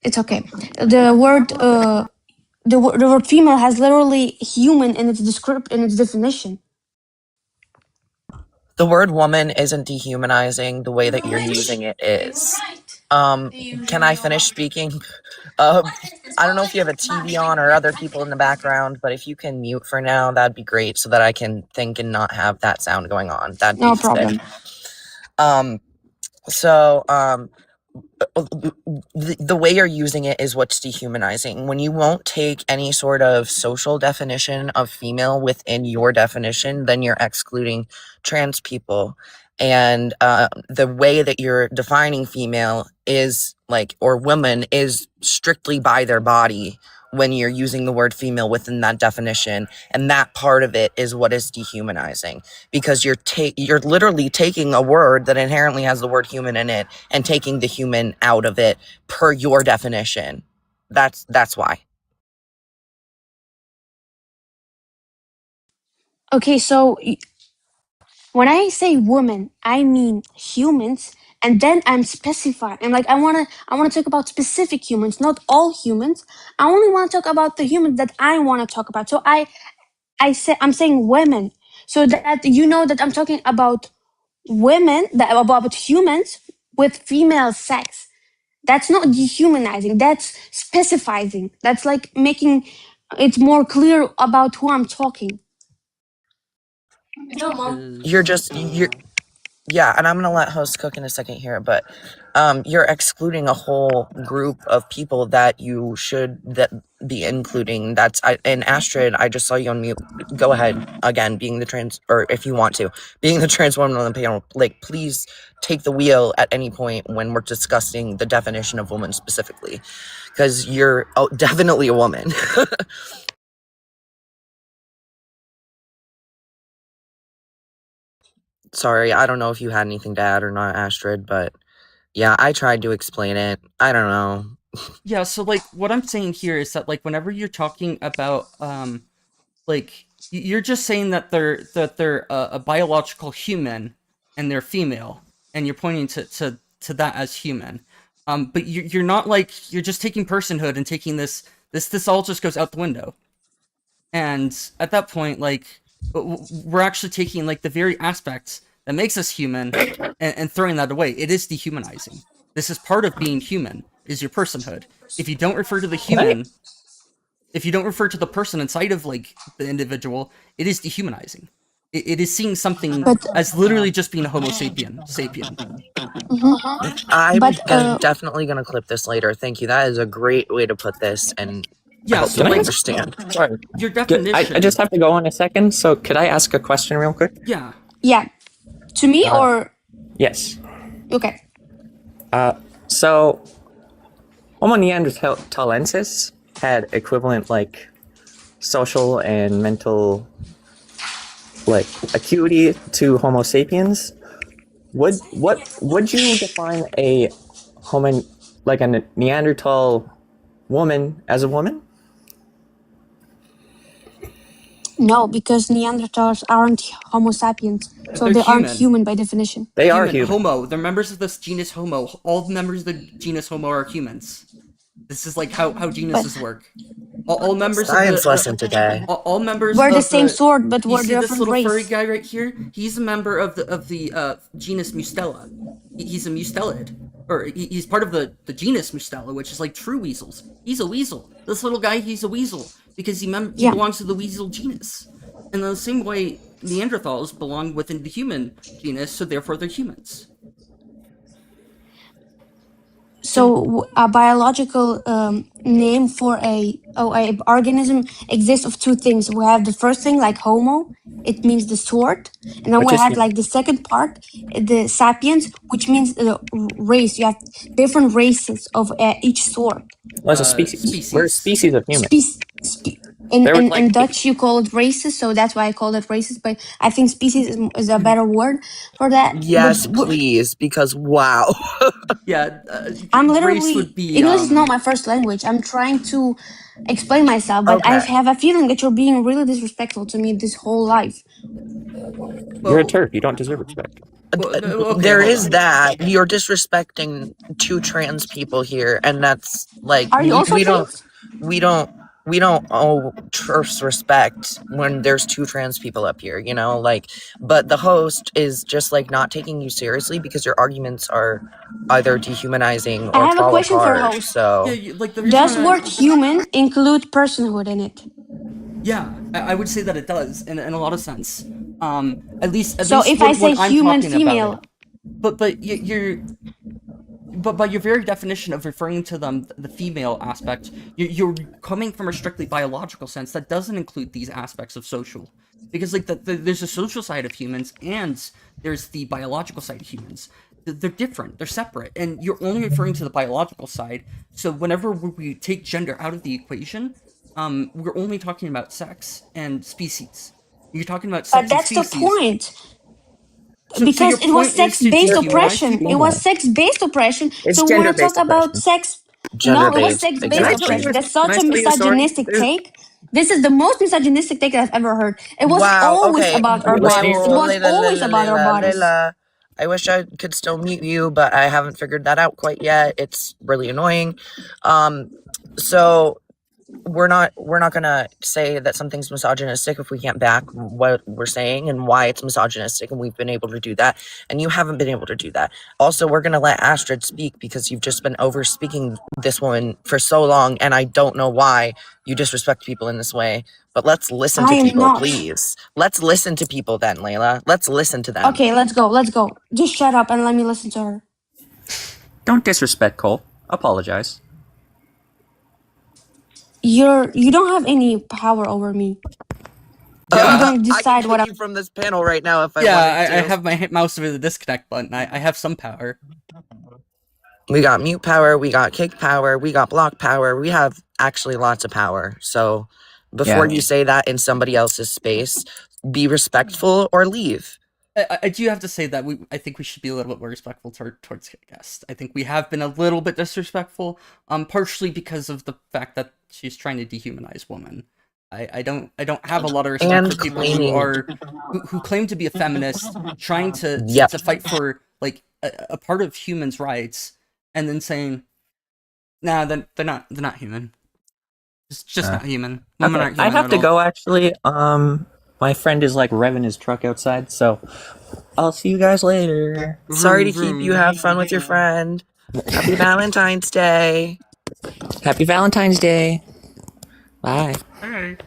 it's okay. The word female has literally human in its in its definition. The word woman isn't dehumanizing. The way that you're using it is. Can I finish speaking? I don't know if you have a TV on or other people in the background, but if you can mute for now, that'd be great so that I can think and not have that sound going on. That'd be No sick. problem. So the way you're using it is what's dehumanizing. When you won't take any sort of social definition of female within your definition, then you're excluding trans people. And the way that you're defining female is like, or woman is strictly by their body when you're using the word female within that definition. And that part of it is what is dehumanizing, because you're literally taking a word that inherently has the word human in it and taking the human out of it per your definition. That's why. Okay, so when I say woman, I mean humans, and then I'm specifying. I'm like, I wanna talk about specific humans, not all humans. I only want to talk about the humans that I want to talk about. So I'm saying women, so that you know that I'm talking about women, that about humans with female sex. That's not dehumanizing. That's specifying. That's like making it more clear about who I'm talking. You're Because just you're Yeah, and I'm gonna let host cook in a second here, but you're excluding a whole group of people that you should be including. And Astrid, I just saw you on mute. Go ahead again, being the trans, or if you want to, being the trans woman on the panel. Like, please take the wheel at any point when we're discussing the definition of woman specifically, because you're definitely a woman. Sorry, I don't know if you had anything to add or not, Astrid, but yeah, I tried to explain it. I don't know. yeah, so like what I'm saying here is that like whenever you're talking about like you're just saying that they're a biological human and they're female, and you're pointing to that as human. But you're not like you're just taking personhood and taking this all just goes out the window. And at that point, like we're actually taking like the very aspects that makes us human and throwing that away. It is dehumanizing. This is part of being human, is your personhood. If you don't refer to the What? human, if you don't refer to the person inside of like the individual, it is dehumanizing. It is seeing something But as literally just being a Homo sapien. mhm. I'm but definitely gonna clip this later. Thank you. That is a great way to put this, and I Yeah, hope so you'll Can I like ask? understand. Sorry. your I just definition, have to go in a second. So could I ask a question real quick? yeah, yeah, to me or Yes. okay. So Homo neanderthalensis had equivalent like social and mental like acuity to Homo sapiens. Would you define a Homo like a Neanderthal woman as a woman? No, because Neanderthals aren't Homo sapiens, so They're they aren't human. human by definition. They are Human. human. Homo. They're members of this genus Homo. All the members of the genus Homo are humans. This is like how But genuses work. All members of Science lesson today. all members we're the of same the. sort, but You we're see this different little furry race. guy right here? He's a member of the genus Mustela. He's a mustelid, or he's part of the genus Mustela, which is like true weasels. He's a weasel. This little guy, he's a weasel because he Yeah. belongs to the weasel genus. In the same way, Neanderthals belong within the human genus, so therefore they're humans. So a biological name for a organism exists of two things. We have the first thing, like Homo, it means the sort, and then Which we is have human. like the second part, the sapiens, which means the race. You have different races of each sort. Well, it's a species. We're a species of human. There was In Dutch, you call it races, so that's why I call it races. But I think species is a better word for that. Yes, But please, because wow. Yeah, I'm race literally would be English is not my first language. I'm trying to explain myself, but I Okay. have a feeling that you're being really disrespectful to me this whole life. You're a well, turf. You don't deserve respect. okay, There hold is on. that. You're disrespecting two trans people here, and that's like Are you also trans? we don't we don't owe terse respect when there's two trans people up here, you know, like, but the host is just like not taking you seriously because your arguments are either dehumanizing I or have a fall question for apart. host. Yeah, So like the reason Does why word human include personhood in it? yeah, I would say that it does in a lot of sense. At least So if I say when I'm human talking about it. female, But by your very definition of referring to them, the female aspect, you're coming from a strictly biological sense that doesn't include these aspects of social. Because like there's a social side of humans and there's the biological side of humans. They're different. They're separate, and you're only referring to the biological side. So whenever we take gender out of the equation, we're only talking about sex and species. You're talking about but sex and that's the species. point. So your Because it was point is to sex-based dehumanize oppression. It people. was sex-based oppression. it's So we want to talk gender-based about oppression. sex. No, it was Gender-based, sex-based exactly. oppression. That's Can such I a tell you a story? misogynistic take. This is the most misogynistic take I've ever heard. It was Wow. always Okay. about Are our you listening? bodies. It Whoa, was Layla, always Layla, about our Layla, bodies. Layla. I wish I could still mute you, but I haven't figured that out quite yet. It's really annoying. So we're not gonna say that something's misogynistic if we can't back what we're saying and why it's misogynistic, and we've been able to do that, and you haven't been able to do that. Also, we're gonna let Astrid speak because you've just been over speaking this woman for so long, and I don't know why you disrespect people in this way. But let's listen I to am people, not. please. Let's listen to people then, Layla. Let's listen to them. Okay, let's go. Let's go. Just shut up and let me listen to her. Don't disrespect Cole. Apologize. You don't have any power over me. You don't I can decide what kick I'm. you from this panel right now if I Yeah, wanted I to. have my mouse over the disconnect button. I have some power. We got mute power, we got kick power, we got block power. We have actually lots of power. So before Yeah. you say that in somebody else's space, be respectful or leave. I do have to say that I think we should be a little bit more respectful towards guests. I think we have been a little bit disrespectful, partially because of the fact that she's trying to dehumanize women. I don't have a lot of respect And for people claiming, who claim to be a feminist, trying to yep. fight for like a part of humans' rights, and then saying, "Nah, they're not human. Just not human. Women Okay, aren't I human have at to all." go actually. My friend is like revving his truck outside, so I'll see you guys later. Sorry Vroom, to keep you. vroom. Have fun with your friend. Happy Valentine's Day. Happy Valentine's Day. Bye. Alright.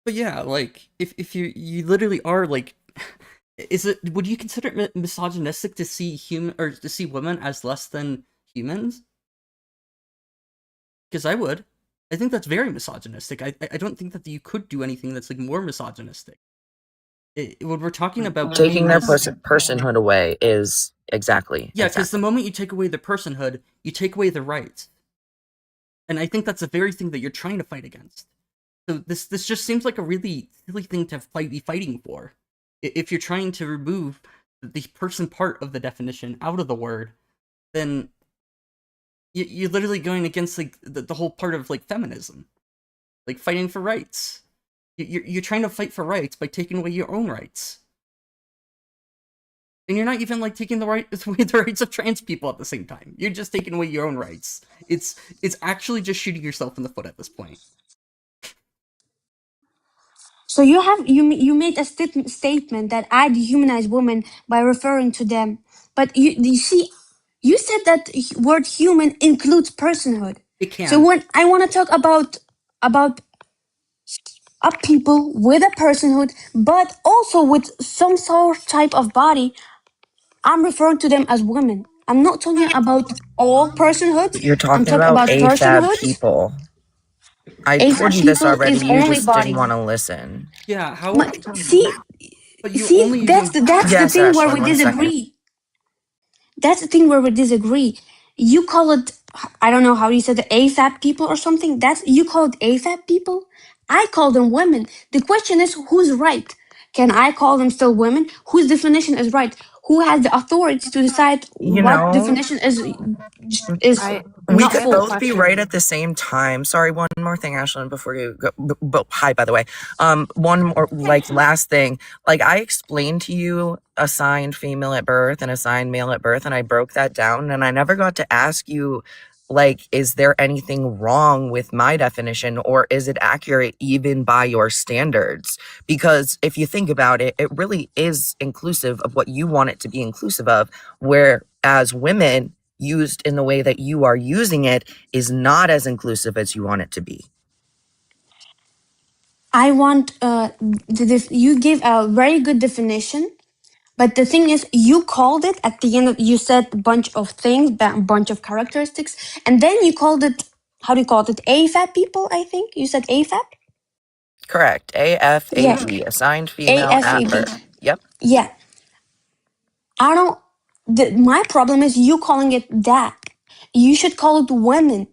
But yeah, like if you literally are like, would you consider it misogynistic to see human or to see women as less than humans? Because I would. I think that's very misogynistic. I don't think that you could do anything that's like more misogynistic. When we're talking about Taking their beingness, personhood away is exactly. yeah, because the moment you take away the personhood, you take away the rights, and I think that's the very thing that you're trying to fight against. So this just seems like a really silly thing to be fighting for. If you're trying to remove the person part of the definition out of the word, then you're literally going against like the whole part of like feminism, like fighting for rights. You're trying to fight for rights by taking away your own rights, and you're not even like taking away the rights of trans people at the same time. You're just taking away your own rights. It's actually just shooting yourself in the foot at this point. So you made a statement that I dehumanize women by referring to them, but you see, you said that word human includes personhood. It So can. when I want to talk about a people with a personhood, but also with some sort type of body, I'm referring to them as women. I'm not talking about all personhoods. You're I'm talking talking about about AFAB personhoods. people. I told ASAP you this people already. is You only just didn't body. want to listen. Yeah, how? See, But you see, only that's even. the Yes, thing where Ashlyn, we 1 second. disagree. That's the thing where we disagree. You call it, I don't know how you said the AFAB people or something. That's you call it AFAB people. I call them women. The question is who's right? Can I call them still women? Whose definition is right? Who has the authority to decide You what know, definition is I we not I could have a full? both be right question. at the same time. Sorry, one more thing, Ashlyn, before you go. But hi, by the way. One more, like, last thing. Like, I explained to you assigned female at birth and assigned male at birth, and I broke that down, and I never got to ask you, like, is there anything wrong with my definition, or is it accurate even by your standards? Because if you think about it, it really is inclusive of what you want it to be inclusive of, whereas women used in the way that you are using it is not as inclusive as you want it to be. I want you give a very good definition, but the thing is, you called it at the end. You said a bunch of things, a bunch of characteristics, and then you called it. How do you call it? AFAB people. I think you said AFAB. Correct. Yeah, AFAB, assigned female at AFAB. birth. Yep. Yeah, I don't. My problem is you calling it that. You should call it women.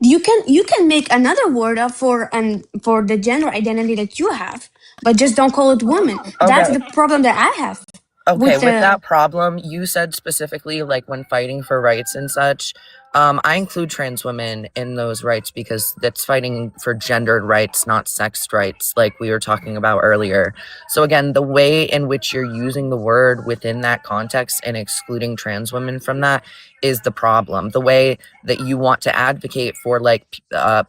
You can make another word up for the gender identity that you have, but just don't call it woman. That's Okay. the problem that I have Okay, with with the that problem, you said specifically, like, when fighting for rights and such, I include trans women in those rights because that's fighting for gendered rights, not sexed rights, like we were talking about earlier. So again, the way in which you're using the word within that context and excluding trans women from that is the problem. The way that you want to advocate for, like,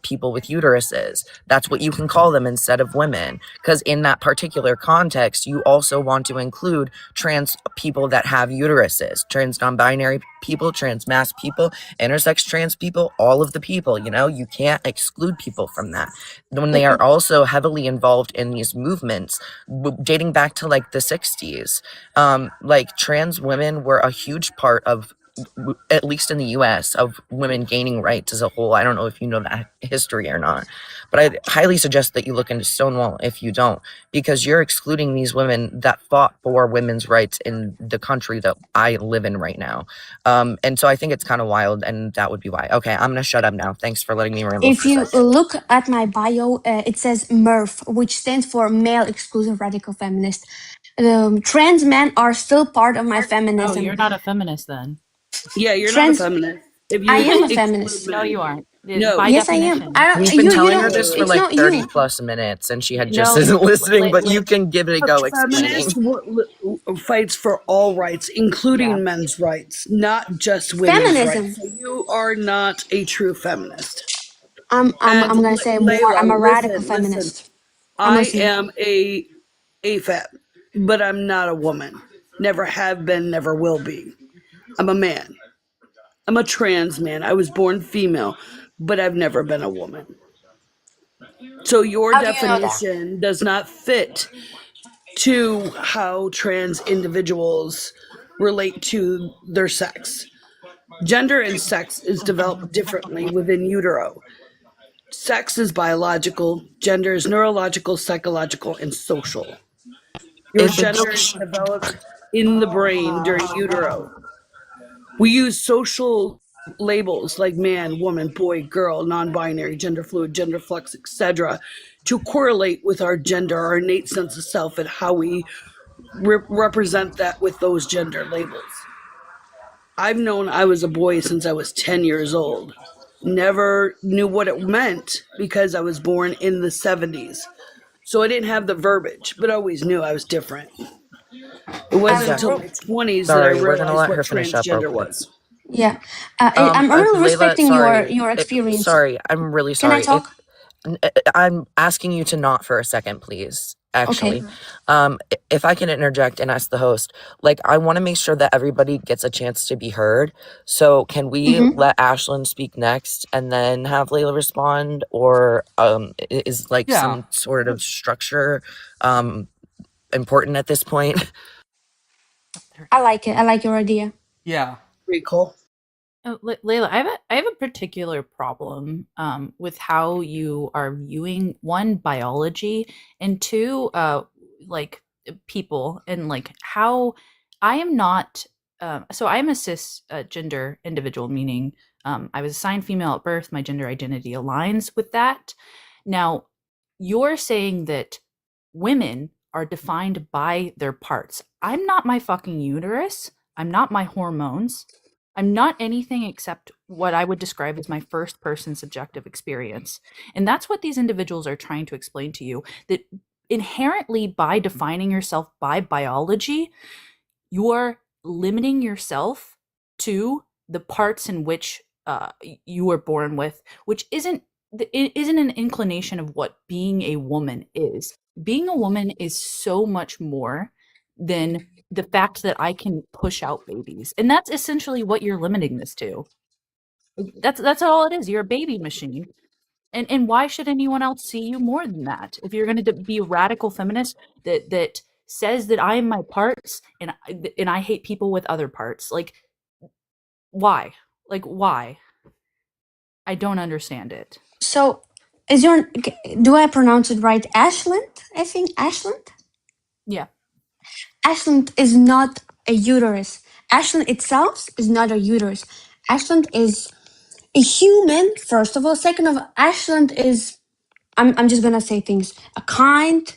people with uteruses, that's what you can call them instead of women, because in that particular context, you also want to include trans people that have uteruses, trans non-binary people, trans mass people, intersex trans people, all of the people. You can't exclude people from that when they are also heavily involved in these movements dating back to like the 60s. Like, trans women were a huge part of, at least in the US, of women gaining rights as a whole. I don't know if you know that history or not, but I highly suggest that you look into Stonewall if you don't, because you're excluding these women that fought for women's rights in the country that I live in right now. And so I think it's kind of wild, and that would be why. Okay, I'm gonna shut up now. Thanks for letting me ramble if for a you second. look at my bio, it says MRF, which stands for Male Exclusive Radical Feminist. Trans men are still part of my Oh, feminism. you're not a feminist then. Yeah, you're not a Trans, feminist if I you am a exclude feminist. No, you men. aren't. No, By Yes, I am. definition. I don't. We've been You telling her don't. this for It's like not 30 you. plus minutes, and she had just No, isn't listening, but you like can give it a a go explaining. feminist fights for all rights, including yeah. men's rights, not just women's rights. Feminism. So you are not a true feminist. I'm And gonna say more. I'm Layla, a radical listen. feminist. I'm I listening. am a AFAB, but I'm not a woman. Never have been, never will be. I'm a man. I'm a trans man. I was born female, but I've never been a woman. So your How do you know that? definition does not fit to how trans individuals relate to their sex. Gender and sex is developed differently within utero. Sex is biological, gender is neurological, psychological, and social. Your If it's gender is developed in the brain during utero. We use social labels like man, woman, boy, girl, non-binary, gender fluid, gender flex, etc., to correlate with our gender, our innate sense of self, and how we represent that with those gender labels. I've known I was a boy since I was 10 years old. Never knew what it meant because I was born in the 70s. So I didn't have the verbiage, but I always knew I was different. It wasn't Okay. until my 20s that I Sorry, we're gonna realized let what her finish up real transgender quick. was. Yeah, I'm really Layla, respecting your sorry. your experience. Sorry, I'm really Can I sorry. talk? I'm asking you to not for a second, please. Actually, Okay. if I can interject and ask the host, like, I want to make sure that everybody gets a chance to be heard. So, can we Mm-hmm. let Ashlyn speak next and then have Layla respond, or is like Yeah. some sort of structure important at this point? I like it. I like your idea. Yeah. Pretty cool. Oh, Layla, I have a particular problem with how you are viewing one biology and two like people and like how I am not so I am a cis gender individual, meaning I was assigned female at birth. My gender identity aligns with that. Now, you're saying that women are defined by their parts. I'm not my fucking uterus. I'm not my hormones. I'm not anything except what I would describe as my first person subjective experience. And that's what these individuals are trying to explain to you, that inherently by defining yourself by biology, you're limiting yourself to the parts in which you were born with, which it isn't an inclination of what being a woman is. Being a woman is so much more than the fact that I can push out babies, and that's essentially what you're limiting this to. That's all it is. You're a baby machine. And why should anyone else see you more than that? If you're going to be a radical feminist that says that I am my parts and I hate people with other parts, like why? Like why? I don't understand it. So, is your do I pronounce it right? Ashland, I think Ashland. Yeah. Ashland is not a uterus. Ashland itself is not a uterus. Ashland is a human, first of all. Second of all, Ashland is, I'm just gonna say things. A kind,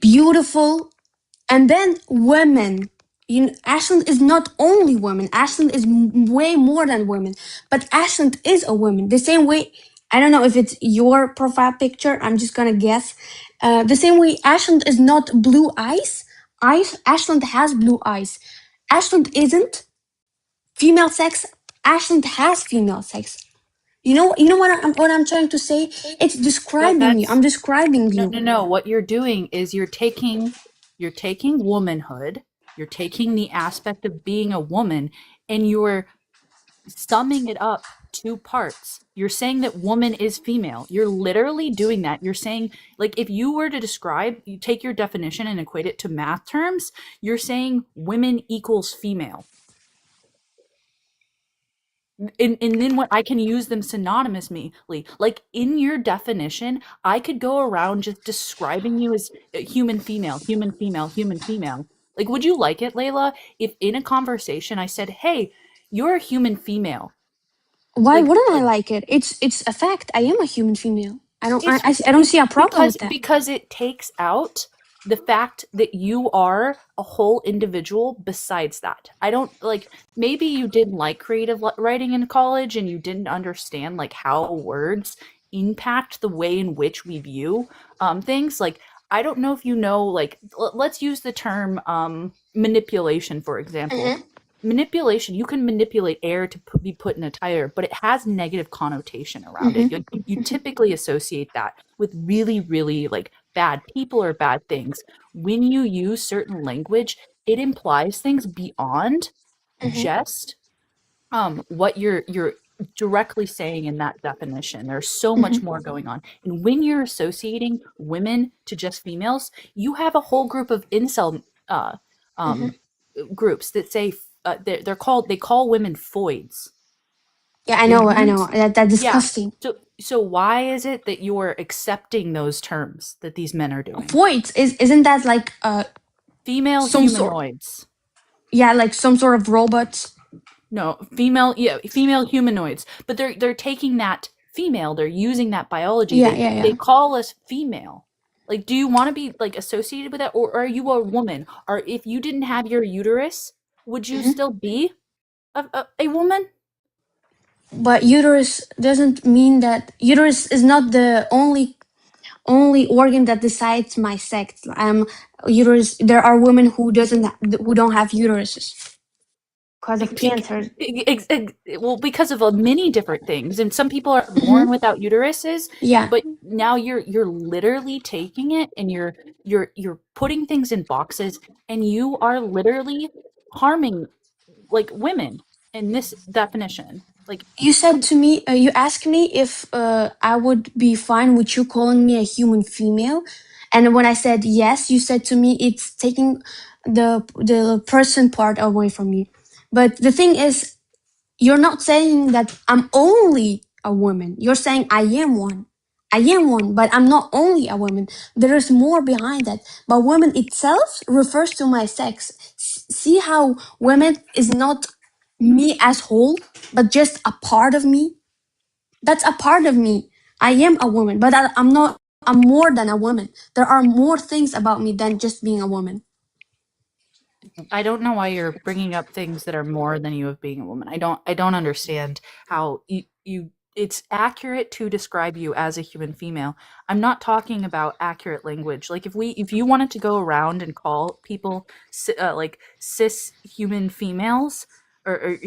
beautiful, and then women. Ashland is not only women. Ashland is way more than women. But Ashland is a woman. The same way, I don't know if it's your profile picture. I'm just gonna guess. The same way, Ashland is not blue eyes. Ashland has blue eyes. Ashland isn't female sex. Ashland has female sex. You know what I'm trying to say? It's No, describing you. that's I'm describing no, you. no, no. What you're doing is you're taking womanhood, you're taking the aspect of being a woman, and you're summing it up two parts. You're saying that woman is female. You're literally doing that. You're saying, like, if you were to describe, you take your definition and equate it to math terms, you're saying women equals female. And then what I can use them synonymously. Like in your definition, I could go around just describing you as human female, human female, human female. Like, would you like it, Layla, if in a conversation I said, "Hey, you're a human female." Why Like, wouldn't I like it? It's a fact. I am a human female. it's I don't see a problem with that. because it takes out the fact that you are a whole individual besides that. I don't like, maybe you didn't like creative writing in college and you didn't understand like how words impact the way in which we view things. Like, I don't know if you know, like let's use the term manipulation, for example. Manipulation, you can manipulate air to be put in a tire, but it has negative connotation around it. You typically associate that with really, really like bad people or bad things. When you use certain language, it implies things beyond just what you're directly saying in that definition. There's so much more going on. And when you're associating women to just females, you have a whole group of incel um groups that say they call women foids. Yeah, I They know. I know. use That's yeah. disgusting. So why is it that you're accepting those terms that these men are doing? Voids isn't that like Female some sort? humanoids. Yeah, like some sort of robots. No, female humanoids. But they're taking that female, they're using that biology. Yeah, They yeah. call us female. Like, do you want to be like associated with that, or are you a woman? Or if you didn't have your uterus, would you Mhm. still be? a woman? But uterus doesn't mean that uterus is not the only organ that decides my sex. Uterus. There are women who don't have uteruses because of cancer. Well, because of many different things, and some people are born Hmm. without uteruses, Yeah. but now you're literally taking it and you're putting things in boxes, and you are literally harming like women in this definition. Like, You said to me, you asked me if I would be fine with you calling me a human female, and when I said yes, you said to me it's taking the person part away from me. But the thing is, you're not saying that I'm only a woman. You're saying I am one. I am one, but I'm not only a woman. There is more behind that. But woman itself refers to my sex. See how women is not me as whole, but just a part of me. That's a part of me. I am a woman, but I'm not. I'm more than a woman. There are more things about me than just being a woman. I don't know why you're bringing up things that are more than you of being a woman. I don't understand how you it's accurate to describe you as a human female. I'm not talking about accurate language. Like if you wanted to go around and call people like cis human females or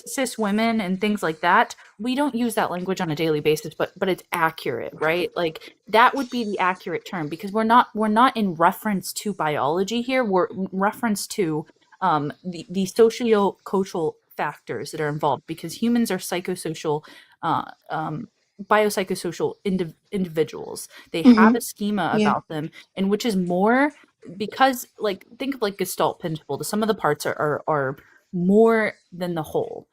cis women and things like that, we don't use that language on a daily basis, but it's accurate, right? Like that would be the accurate term because we're not in reference to biology here. We're in reference to the socio-cultural factors that are involved because humans are psychosocial uh, um, biopsychosocial individuals. They have Mm-hmm. a schema Yeah. about them, and which is more because like think of like Gestalt principle. The sum of the parts are more than the whole,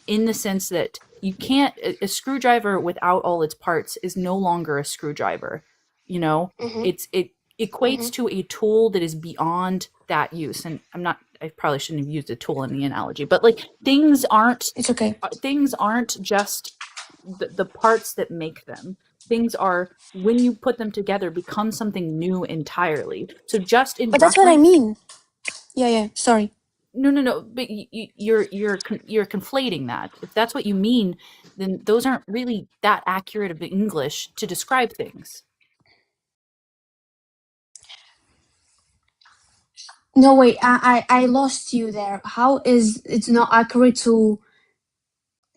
in the sense that you can't a screwdriver without all its parts is no longer a screwdriver. You know, Mm-hmm. it Mm-hmm. equates to a tool that is beyond that use. And I probably shouldn't have used a tool in the analogy, but like It's okay. things aren't just the parts that make them. Things are when you put them together become something new entirely. So just in But that's what I reference, mean. Yeah. Yeah. Sorry. no, but you're conflating that. If that's what you mean, then those aren't really that accurate of English to describe things. No, wait. I lost you there. How is it's not accurate to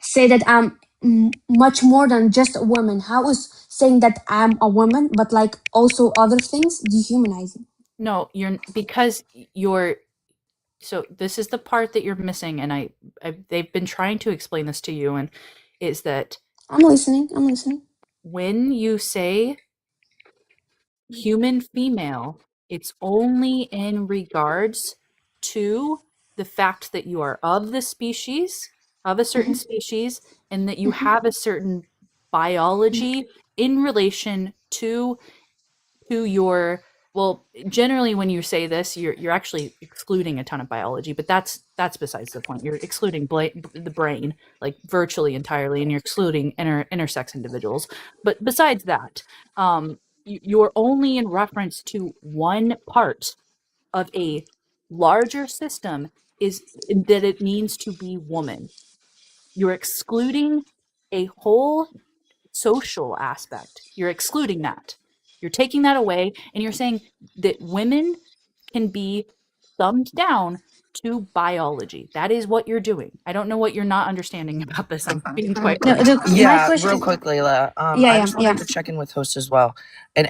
say that I'm much more than just a woman? How is saying that I'm a woman, but like also other things, dehumanizing? No, you're because you're so this is the part that you're missing, and they've been trying to explain this to you, and is that I'm listening. I'm listening. when you say human female, it's only in regards to the fact that you are of the species, of a certain Hmm. species, and that you Hmm. have a certain biology in relation to your well, generally when you say this you're actually excluding a ton of biology, but that's besides the point. You're excluding the brain like virtually entirely, and you're excluding intersex individuals. But besides that, you're only in reference to one part of a larger system, is that it means to be woman. You're excluding a whole social aspect. You're excluding that. You're taking that away, and you're saying that women can be thumbed down to biology. That is what you're doing. I don't know what you're not understanding about this. I'm being quite No, honest. my Yeah, real question. quick, Layla. Yeah. I Yeah. just Yeah. wanted to check in with host as well. And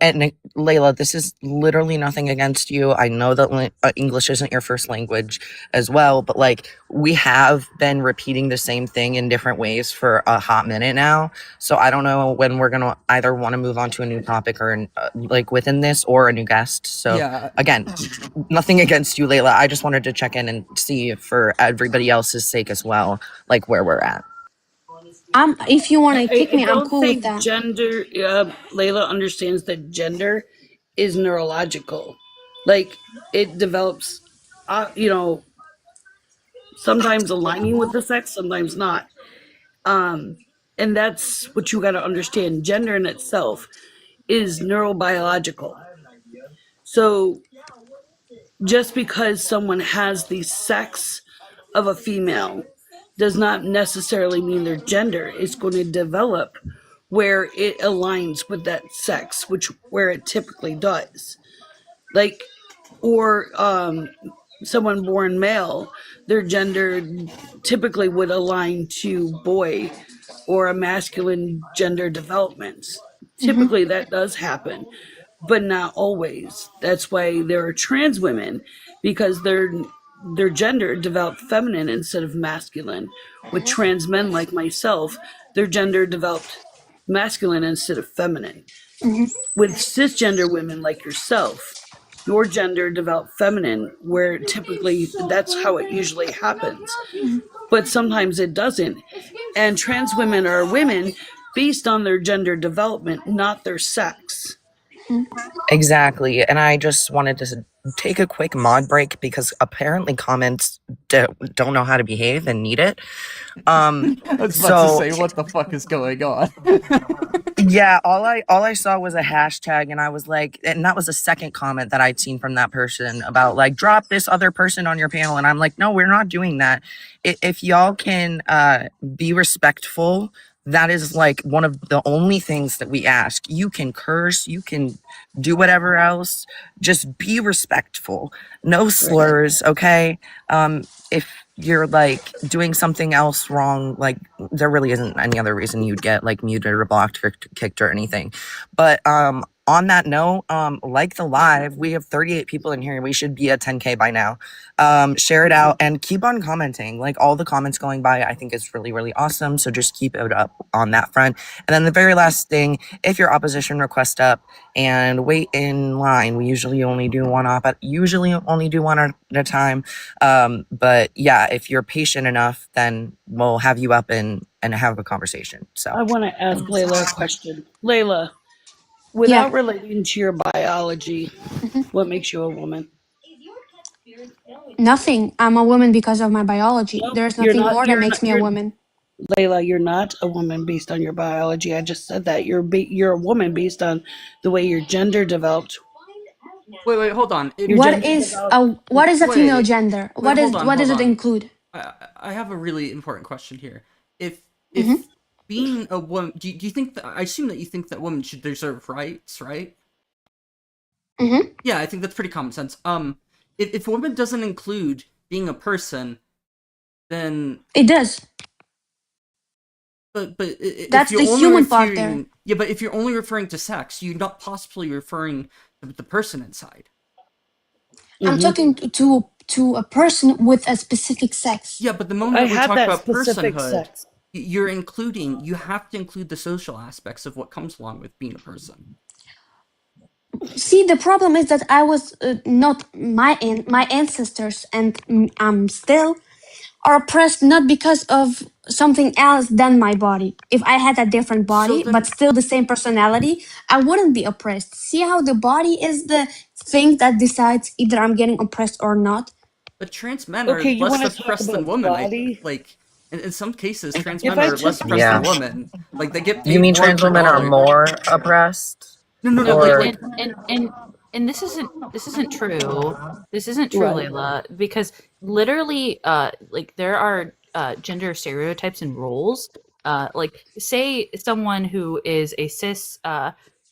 Layla, this is literally nothing against you. I know that English isn't your first language as well, but like we have been repeating the same thing in different ways for a hot minute now. So I don't know when we're gonna either want to move on to a new topic or like within this or a new guest. So Yeah, again, nothing against you, Layla. I just wanted to check in and see for everybody else's sake as well, like where we're at. If you want to I, kick I me, I'm don't cool with think that. gender. Layla understands that gender is neurological. Like it develops, you know, sometimes aligning with the sex, sometimes not. Um, and that's what you got to understand. Gender in itself is neurobiological. So just because someone has the sex of a female does not necessarily mean their gender. It's going to develop where it aligns with that sex, which where it typically does. Like, or someone born male, their gender typically would align to boy or a masculine gender developments. Hmm. Typically, that does happen, but not always. That's why there are trans women because their gender developed feminine instead of masculine. With trans men like myself, their gender developed masculine instead of feminine. Hmm. With cisgender women like yourself, your gender developed feminine, where typically that's how it usually happens. But sometimes it doesn't. And trans women are women based on their gender development, not their sex. Exactly. And I just wanted to take a quick mod break because apparently comments don't know how to behave and need it. I was about to So say, what the fuck is going on? yeah, all I saw was a hashtag, and I was like, and that was the second comment that I'd seen from that person about like drop this other person on your panel, and I'm like, no, we're not doing that. If y'all can be respectful, that is like one of the only things that we ask. You can curse, you can do whatever else, just be respectful. No slurs, okay? If you're like doing something else wrong, like there really isn't any other reason you'd get like muted or blocked or kicked or anything. But on that note, like the live, we have 38 people in here. We should be at 10K by now. Share it out and keep on commenting. Like all the comments going by, I think is really, really awesome. So just keep it up on that front. And then the very last thing, if your opposition request up and wait in line, we usually only do one at a time. But yeah, if you're patient enough, then we'll have you up and have a conversation. So I want to ask Layla a question. Layla, Yeah. without relating to your biology, Hmm. what makes you a woman? Nothing. I'm a woman because of my biology. Nope, There's you're nothing not. more that makes me a woman. Layla, you're not a woman based on your biology. I just said that you're a woman based on the way your gender developed. Wait, hold on. Your What gender is developed. a female Wait, gender? hold on, What hold does it on. include? I have a really important question here. Hmm. If being a woman, do you think that, I assume that you think that women should deserve rights, right? Hmm. Yeah, I think that's pretty common sense. If woman doesn't include being a person, then It does. if That's the you're only human part there. referring, yeah, but if you're only referring to sex, you're not possibly referring to the person inside. I'm Hmm. talking to a person with a specific sex. Yeah, but the moment I that we had talk that about specific personhood, sex. you have to include the social aspects of what comes along with being a person. See, the problem is that I was not my ancestors, and I'm still are oppressed not because of something else than my body. If I had a different So body but then, still the same personality, I wouldn't be oppressed. See how the body is the thing that decides either I'm getting oppressed or not. but trans men are Okay, you less want to talk oppressed than about women. body? Like in some cases, trans If men I are took less oppressed yeah, than women. Like they get you paid mean more trans per women are dollar. more oppressed, No, No, or and this isn't true. This isn't true, right, Layla, because literally, like there are gender stereotypes and roles. Like say someone who is a cis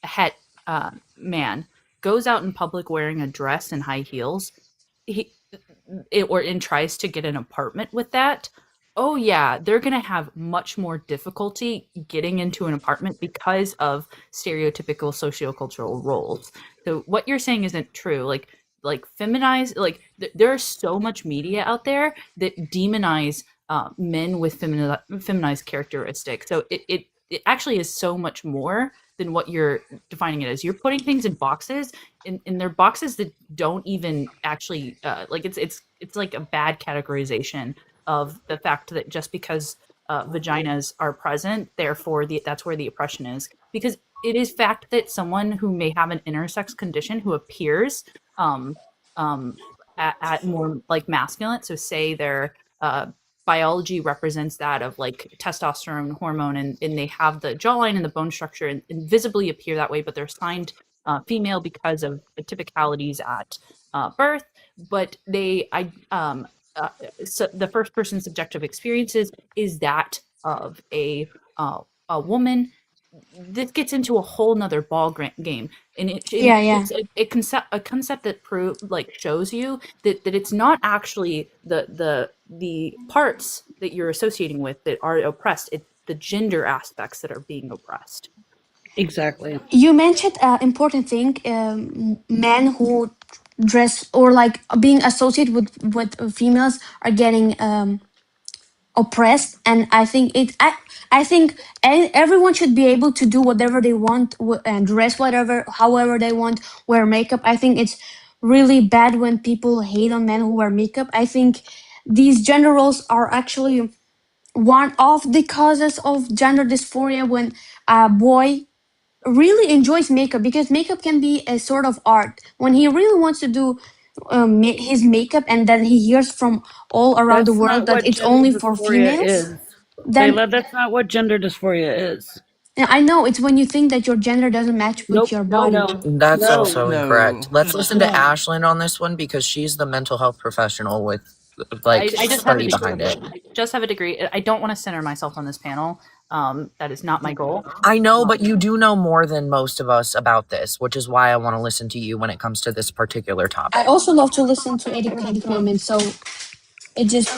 het man goes out in public wearing a dress and high heels. He or and tries to get an apartment with that, oh yeah, they're going to have much more difficulty getting into an apartment because of stereotypical sociocultural roles. So what you're saying isn't true. Like feminize, like there's so much media out there that demonize men with feminized characteristics. So it actually is so much more than what you're defining it as. You're putting things in boxes, and they're boxes that don't even actually like it's like a bad categorization of the fact that just because vaginas are present, therefore that's where the oppression is. Because it is fact that someone who may have an intersex condition who appears um, um, at more like masculine, so say their biology represents that of like testosterone hormone, and they have the jawline and the bone structure and visibly appear that way, but they're assigned female because of the typicalities at birth, but they so the first person subjective experiences is that of a woman. This gets into a whole nother game, and Yeah, yeah. it's a concept that shows you that it's not actually the parts that you're associating with that are oppressed. It's the gender aspects that are being oppressed. Exactly. You mentioned an important thing, men who dress or like being associated with females are getting oppressed, and I think everyone should be able to do whatever they want and dress whatever however they want, wear makeup. I think it's really bad when people hate on men who wear makeup. I think these gender roles are actually one of the causes of gender dysphoria, when a boy really enjoys makeup, because makeup can be a sort of art. When he really wants to do his makeup, and then he hears from all around the That's world not that what it's gender only for dysphoria females, is. then Layla, that's not what gender dysphoria is. I know it's when you think that your gender doesn't match with Nope. your No, body. no. That's No. also incorrect. No. Let's listen to No. Ashlyn on this one because she's the mental health professional with like I just have a study behind it. degree. Just have a degree. I don't want to center myself on this panel. That is not my goal. I know, but you do know more than most of us about this, which is why I want to listen to you when it comes to this particular I topic. also love to listen to educated women, so it just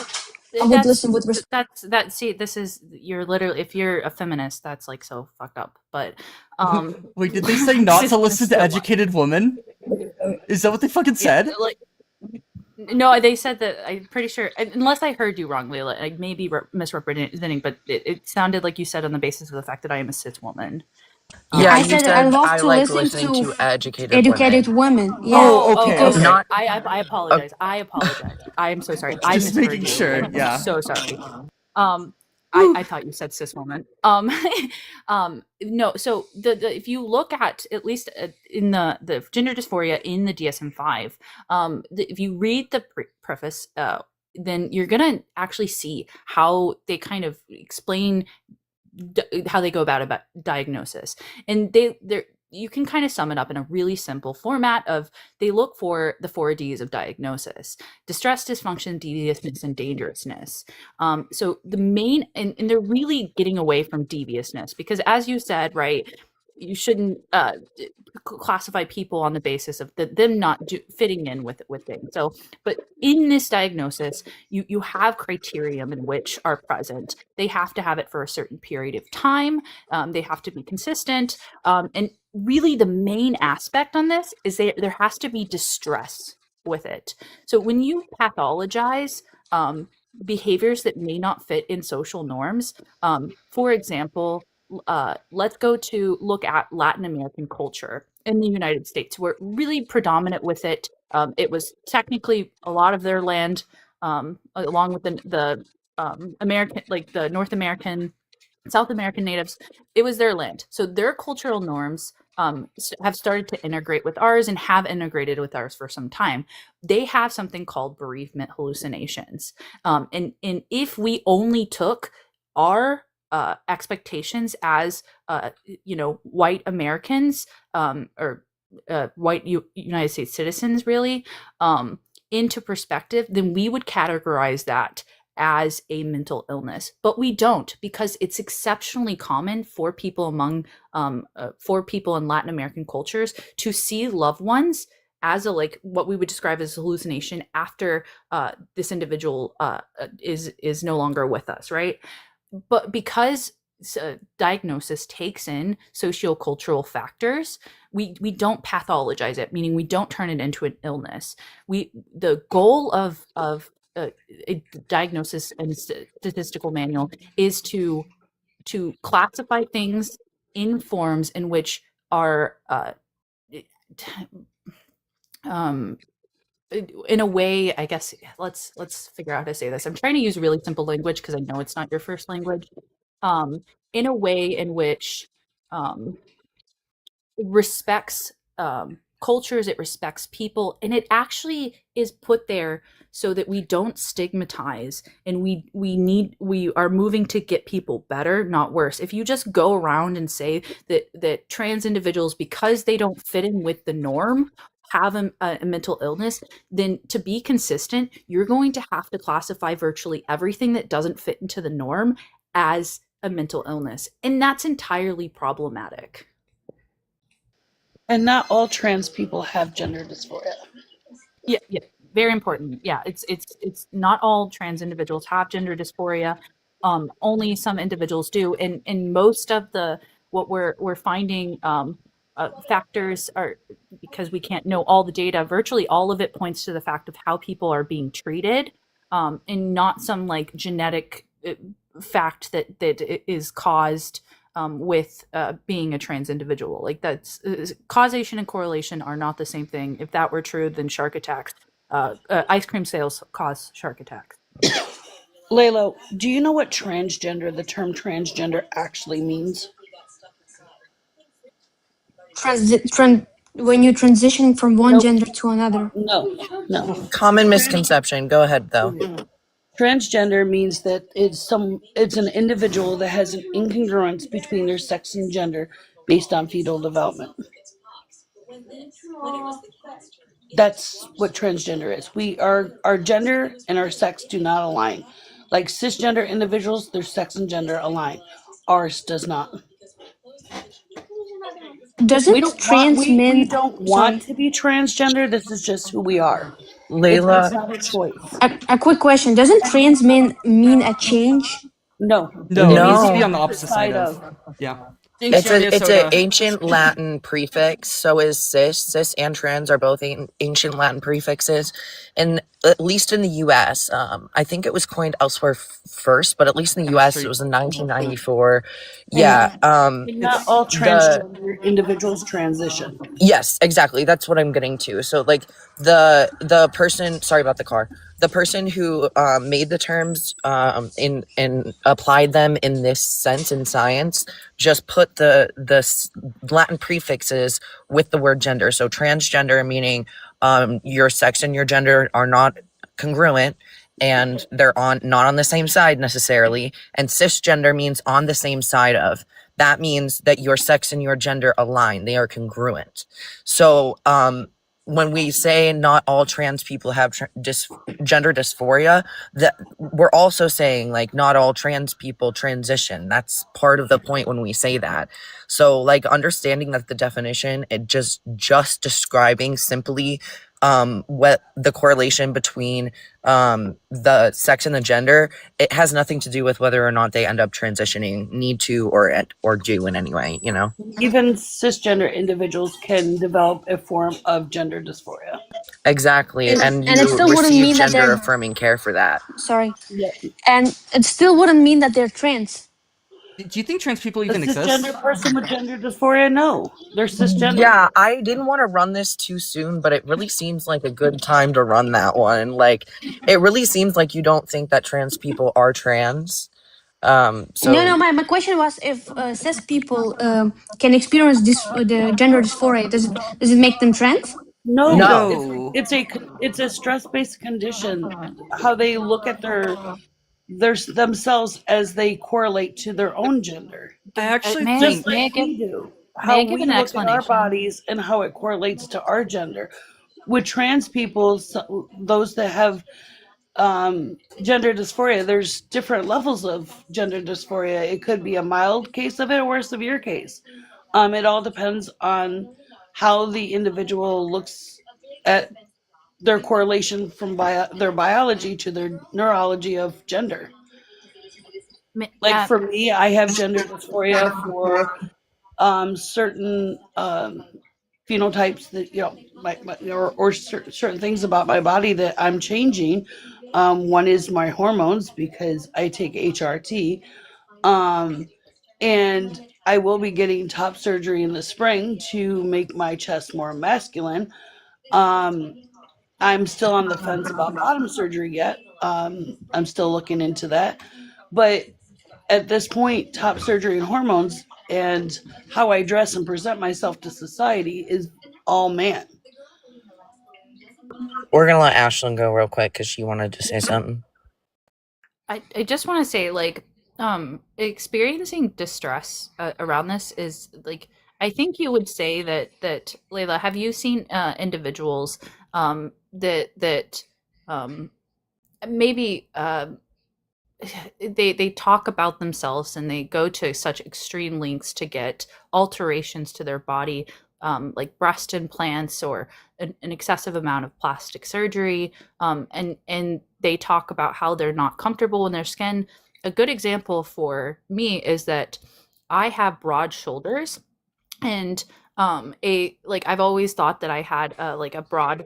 I would listen with respect. See, this is, you're literally, if you're a feminist, that's like so fucked up. But Wait, did they say not to listen to educated women? Is that what they fucking said? Yeah, like, no, they said that. I'm pretty sure, unless I heard you wrong, Leila. I may be misrepresenting, but it sounded like you said on the basis of the fact that I am a cis woman. Yeah, I you said that I love to like listen listening to educated women. women. Yeah. Oh, okay, because okay. Not I apologize. I apologize. I am so sorry. I Just misheard making you. sure, I'm yeah. so sorry. I thought you said cis woman. No. So if you look at least in the gender dysphoria in the DSM-5, if you read the preface, then you're gonna actually see how they kind of explain how they go about diagnosis, and they're you can kind of sum it up in a really simple format of they look for the 4Ds of diagnosis: distress, dysfunction, deviousness, and dangerousness. So the main, and they're really getting away from deviousness, because as you said, right, you shouldn't classify people on the basis of them not fitting in with things. So, but in this diagnosis, you have criterion in which are present. They have to have it for a certain period of time. They have to be consistent, and really the main aspect on this is there has to be distress with it. So when you pathologize behaviors that may not fit in social norms, for example, let's go to look at Latin American culture in the United States. We're really predominant with it. It was technically a lot of their land, along with the American, like the North American, South American natives. It was their land, so their cultural norms have started to integrate with ours and have integrated with ours for some time. They have something called bereavement hallucinations, and if we only took our expectations as white Americans, or white United States citizens, really, into perspective, then we would categorize that as a mental illness. But we don't, because it's exceptionally common for people for people in Latin American cultures to see loved ones as what we would describe as a hallucination after this individual is no longer with us, right? But because diagnosis takes in sociocultural factors, we don't pathologize it, meaning we don't turn it into an illness. The goal of a diagnosis and statistical manual is to classify things in forms in which are in a way, I guess, let's figure out how to say this. I'm trying to use really simple language because I know it's not your first language. In a way in which respects cultures, it respects people, and it actually is put there so that we don't stigmatize, and we are moving to get people better, not worse. If you just go around and say that trans individuals, because they don't fit in with the norm, have a mental illness, then to be consistent, you're going to have to classify virtually everything that doesn't fit into the norm as a mental illness. And that's entirely problematic. And not all trans people have gender dysphoria. Yeah, very important. Yeah, it's not all trans individuals have gender dysphoria. Only some individuals do, and most of the what we're finding factors are, because we can't know all the data. Virtually all of it points to the fact of how people are being treated, and not some like genetic fact that is caused with being a trans individual. Like that's causation and correlation are not the same thing. If that were true, then shark attacks, ice cream sales cause shark attacks. Layla, do you know what transgender, the term transgender, actually means? When you're transitioning from one Nope. gender to another. No. Common misconception. Go ahead, though. Transgender means that it's an individual that has an incongruence between their sex and gender based on fetal development. That's what transgender is. Our gender and our sex do not align. Like cisgender individuals, their sex and gender align. Ours does not. Doesn't trans We men? don't Sorry, want to be transgender. This is just who we are. Layla, It's not a choice. a quick question. Doesn't trans men mean a change? No, No, it it needs means to no. be the on the opposite opposite side side of. of. Yeah. It's Thanks, it's an Soda. ancient Latin prefix. So is cis. Cis and trans are both ancient Latin prefixes, and at least in the U.S., I think it was coined elsewhere first, but at least in the U.S., it Actually, was in 1994. And Yeah. Not all transgender individuals transition. Yes, exactly. That's what I'm getting to. So like the person, sorry about the car. The person who made the terms in and applied them in this sense in science just put the Latin prefixes with the word gender. So transgender meaning your sex and your gender are not congruent and they're not on the same side necessarily. And cisgender means on the same side of. That means that your sex and your gender align. They are congruent. So when we say not all trans people have gender dysphoria, that we're also saying like not all trans people transition. That's part of the point when we say that. So like understanding that the definition, it just describing simply what the correlation between the sex and the gender, it has nothing to do with whether or not they end up transitioning, need to or do in any way, you know. Even cisgender individuals can develop a form of gender dysphoria. Exactly, and and it you still wouldn't receive mean that gender they're affirming care for that. sorry, Yeah. and it still wouldn't mean that they're trans. do you think trans people A even exist? cisgender person with gender dysphoria? No, they're cisgender. Yeah, I didn't want to run this too soon, but it really seems like a good time to run that one. Like, it really seems like you don't think that trans people are trans. So No, my question was if cis people can experience the gender dysphoria. Does it make them trans? No, no. No. it's a stress based condition. How they look at their themselves as they correlate to their own gender, I actually May just think may I like give we do. may How I give we an look at our explanation? bodies and how it correlates to our gender. With trans people, those that have gender dysphoria, there's different levels of gender dysphoria. It could be a mild case of it or a severe case. It all depends on how the individual looks at their correlation from their biology to their neurology of gender. Like for me, I have gender dysphoria for certain phenotypes that or certain things about my body that I'm changing. One is my hormones because I take HRT, and I will be getting top surgery in the spring to make my chest more masculine. Um, I'm still on the fence about bottom surgery yet. I'm still looking into that, but at this point, top surgery and hormones and how I dress and present myself to society is all man. We're gonna let Ashlyn go real quick because she wanted to say something. I just want to say, like, experiencing distress around this is like I think you would say that Layla, have you seen individuals that um, maybe they talk about themselves and they go to such extreme lengths to get alterations to their body, like breast implants or an excessive amount of plastic surgery, and they talk about how they're not comfortable in their skin. A good example for me is that I have broad shoulders, and a like I've always thought that I had like a broad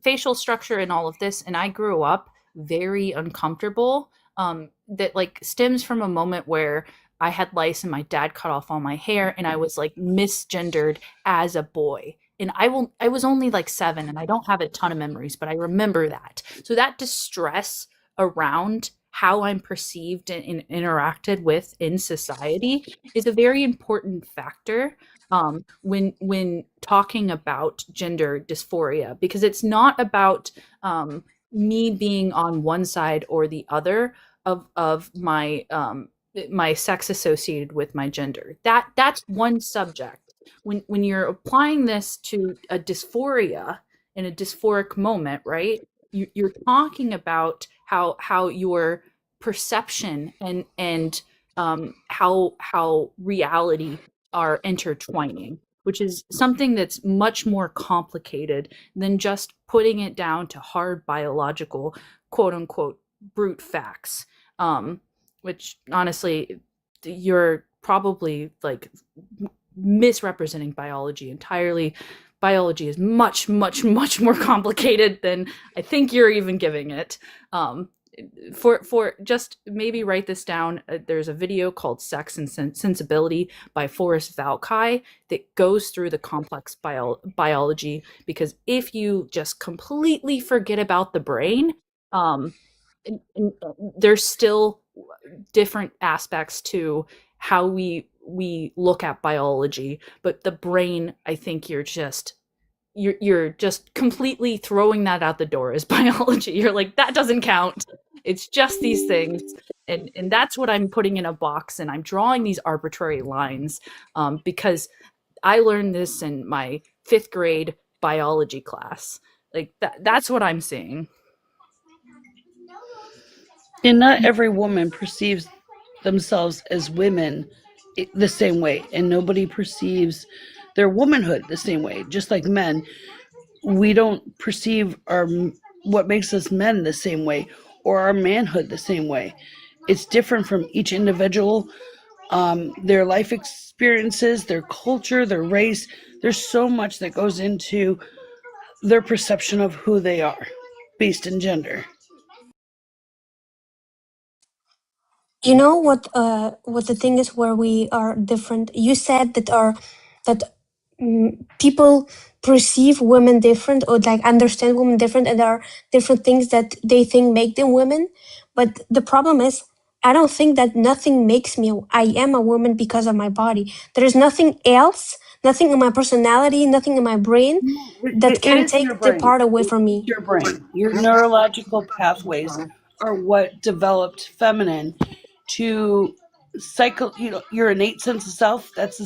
facial structure and all of this, and I grew up very uncomfortable. That like stems from a moment where I had lice and my dad cut off all my hair, and I was like misgendered as a boy. And I was only like 7, and I don't have a ton of memories, but I remember that. So that distress around how I'm perceived and interacted with in society is a very important factor when talking about gender dysphoria, because it's not about me being on one side or the other of my sex associated with my gender. That's one subject. When you're applying this to a dysphoria in a dysphoric moment, right? You're talking about how your perception and how reality are intertwining, which is something that's much more complicated than just putting it down to hard biological, quote unquote, brute facts. Which honestly, you're probably like misrepresenting biology entirely. Biology is much, much, much more complicated than I think you're even giving it. For just maybe write this down. There's a video called "Sex and Sensibility" by Forrest Valkai that goes through the complex biology. Because if you just completely forget about the brain, there's still different aspects to how we look at biology, but the brain, I think you're just completely throwing that out the door as biology. You're like, that doesn't count. It's just these things. And that's what I'm putting in a box, and I'm drawing these arbitrary lines because I learned this in my 5th grade biology class. Like that's what I'm seeing. And not every woman perceives themselves as women the same way, and nobody perceives their womanhood the same way. Just like men, we don't perceive our what makes us men the same way, or our manhood the same way. It's different from each individual, their life experiences, their culture, their race. There's so much that goes into their perception of who they are based in gender. You know what the thing is where we are different. You said that people perceive women different, or like understand women different, and there are different things that they think make them women. But the problem is, I don't think that nothing makes me. I am a woman because of my body. There is nothing else, nothing in my personality, nothing in my brain that It can is your take the brain. part away from It's me. your brain. Your neurological pathways are what developed feminine to your innate sense of self. That's the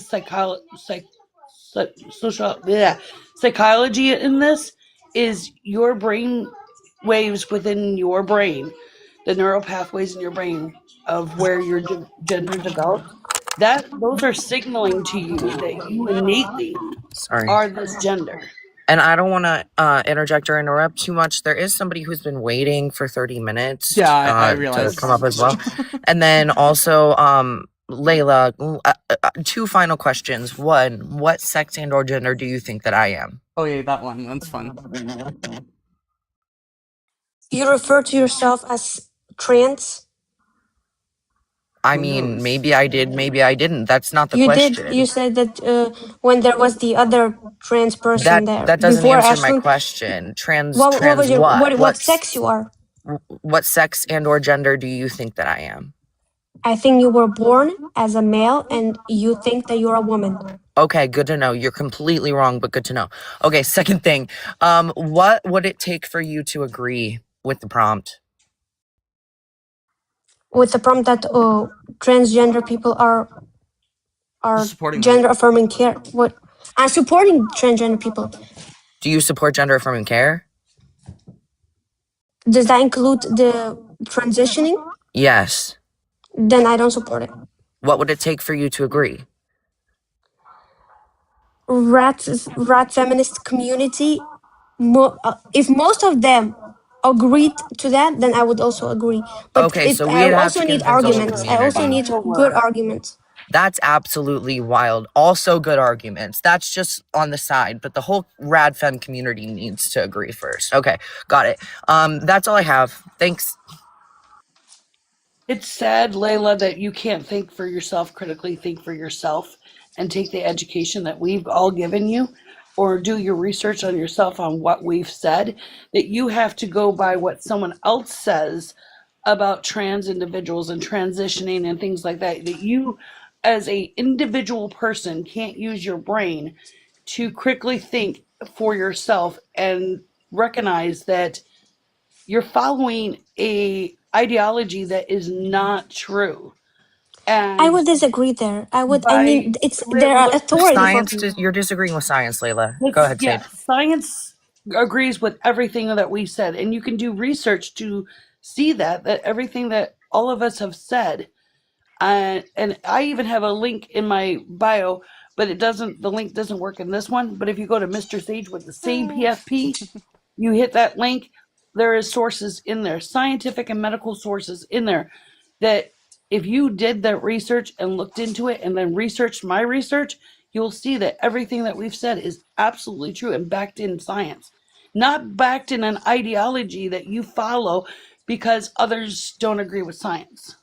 social, yeah, psychology in this is your brain waves within your brain, the neural pathways in your brain of where your gender developed. That those are signaling to you that you innately Sorry. are this gender. And I don't want to interject or interrupt too much. There is somebody who's been waiting for 30 minutes Yeah, I to realize. come up as well. And then also, Layla, 2 final questions. One, what sex and or gender do you think that I am? Oh yeah, that one. That's fun. You refer to yourself as trans. I Who mean, knows? maybe I did, maybe I didn't. That's not the You question. did. You said that when there was the other trans person there That doesn't before answer my asking question. Trans what was your what What's, sex you are. what sex and or gender do you think that I am? I think you were born as a male, and you think that you're a woman. Okay, good to know. You're completely wrong, but good to know. Okay, second thing. What would it take for you to agree with the prompt? With the prompt that transgender people are are supporting them. gender affirming care. What? I'm supporting transgender people. Do you support gender affirming care? Does that include the transitioning? Yes. Then I don't support it. What would it take for you to agree? Rat feminist community, if most of them agreed to that, then I would also agree. But Okay, so I we'd have also to need convince the whole arguments. I also community. need good arguments. That's absolutely wild. Also good arguments. That's just on the side, but the whole rad fem community needs to agree first. Okay, got it. That's all I have. Thanks. It's sad, Layla, that you can't think for yourself, critically think for yourself, and take the education that we've all given you, or do your research on yourself on what we've said, that you have to go by what someone else says about trans individuals and transitioning and things like that, that you as a individual person can't use your brain to critically think for yourself and recognize that you're following a ideology that is not true. And I would disagree there. I mean, by there are authority for Science, people. you're disagreeing with science, Layla. Go ahead, yeah, Sage. science agrees with everything that we said, and you can do research to see that everything that all of us have said. And I even have a link in my bio, but the link doesn't work in this one. But if you go to Mr. Sage with the same PFP, you hit that link, there is sources in there, scientific and medical sources in there, that if you did that research and looked into it and then researched my research, you'll see that everything that we've said is absolutely true and backed in science, not backed in an ideology that you follow because others don't agree with science.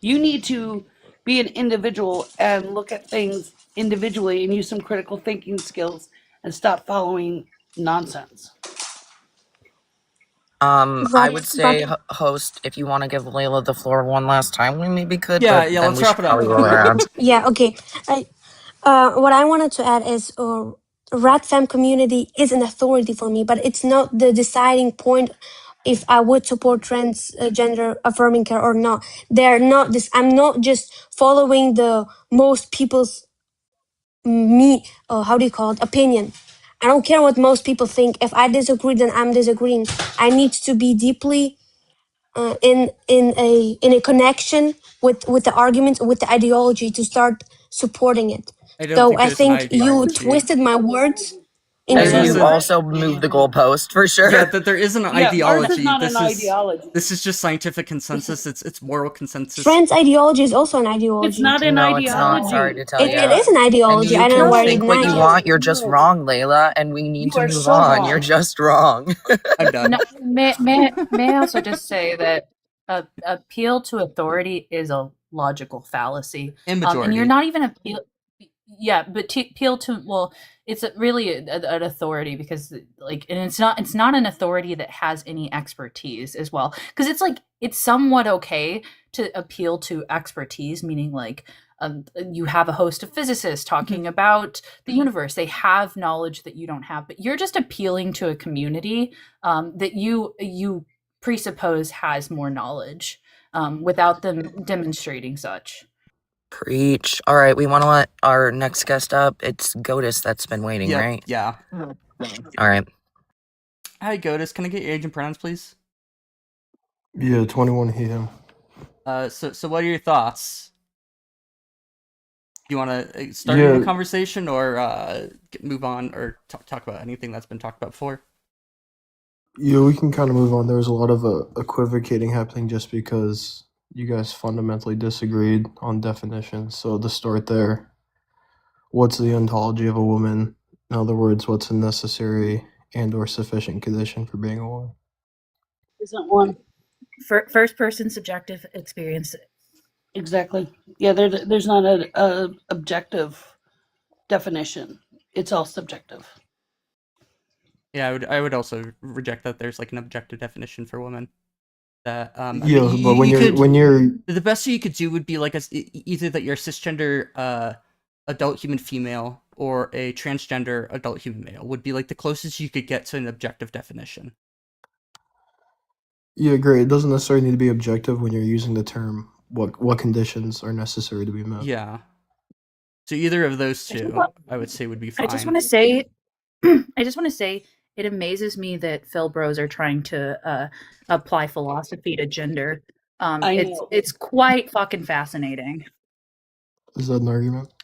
You need to be an individual and look at things individually and use some critical thinking skills and stop following nonsense. I would say, host, if you want to give Layla the floor one last time, we maybe could. Yeah, but yeah, then let's we wrap should it up. probably roll around. Yeah, okay. What I wanted to add is Rat Fem community is an authority for me, but it's not the deciding point if I would support transgender affirming care or not. They're not this. I'm not just following the most people's how do you call it, opinion. I don't care what most people think. If I disagree, then I'm disagreeing. I need to be deeply in a connection with the argument, with the ideology to start supporting it. I don't So think I there's an think you ideology. twisted my words And into. you also moved the goalpost for sure. Yeah, that there is an Yeah, ours is ideology. not an ideology. This is just scientific consensus. It's moral consensus. Trans ideology is also an ideology. It's not an No, ideology. it's not. Sorry to tell you. It is an And ideology. you I don't know can why think you're what you denying want. it. You're just wrong, Layla, and we need You to are move so on. wrong. You're just wrong. I'm done. No, may I also just say that appeal to authority is a logical fallacy, And and majority. you're not even appeal. Yeah, but appeal to, well, it's really an authority because like, and it's not an authority that has any expertise as well, because it's like it's somewhat okay to appeal to expertise, meaning like you have a host of physicists talking about the universe. They have knowledge that you don't have, but you're just appealing to a community that you presuppose has more knowledge without them demonstrating such. Preach. All right, we want to let our next guest up. It's Godis that's been waiting, Yep, right? yeah. All right. Hi, Godis. Can I get your age and pronouns, please? Yeah, 21 he, him. So what are your thoughts? Do you want to start a new conversation or move on or talk about anything that's been talked about before? Yeah, we can kind of move on. There was a lot of equivocating happening just because you guys fundamentally disagreed on definitions. So to start there, what's the ontology of a woman? In other words, what's a necessary and or sufficient condition for being a woman? Isn't one. First person subjective experience. Exactly. Yeah, there's not a objective definition. It's all subjective. Yeah, I would also reject that there's like an objective definition for women. That Yeah, I mean, but when you're the best you could do would be like either that you're a cisgender adult human female or a transgender adult human male would be like the closest you could get to an objective definition. yeah, great. It doesn't necessarily need to be objective when you're using the term what conditions are necessary to be met. Yeah. So either of those two, I would say, would be fine. I just want to say, it amazes me that Phil Bros are trying to apply philosophy to gender. I know. It's quite fucking fascinating. Is that an argument?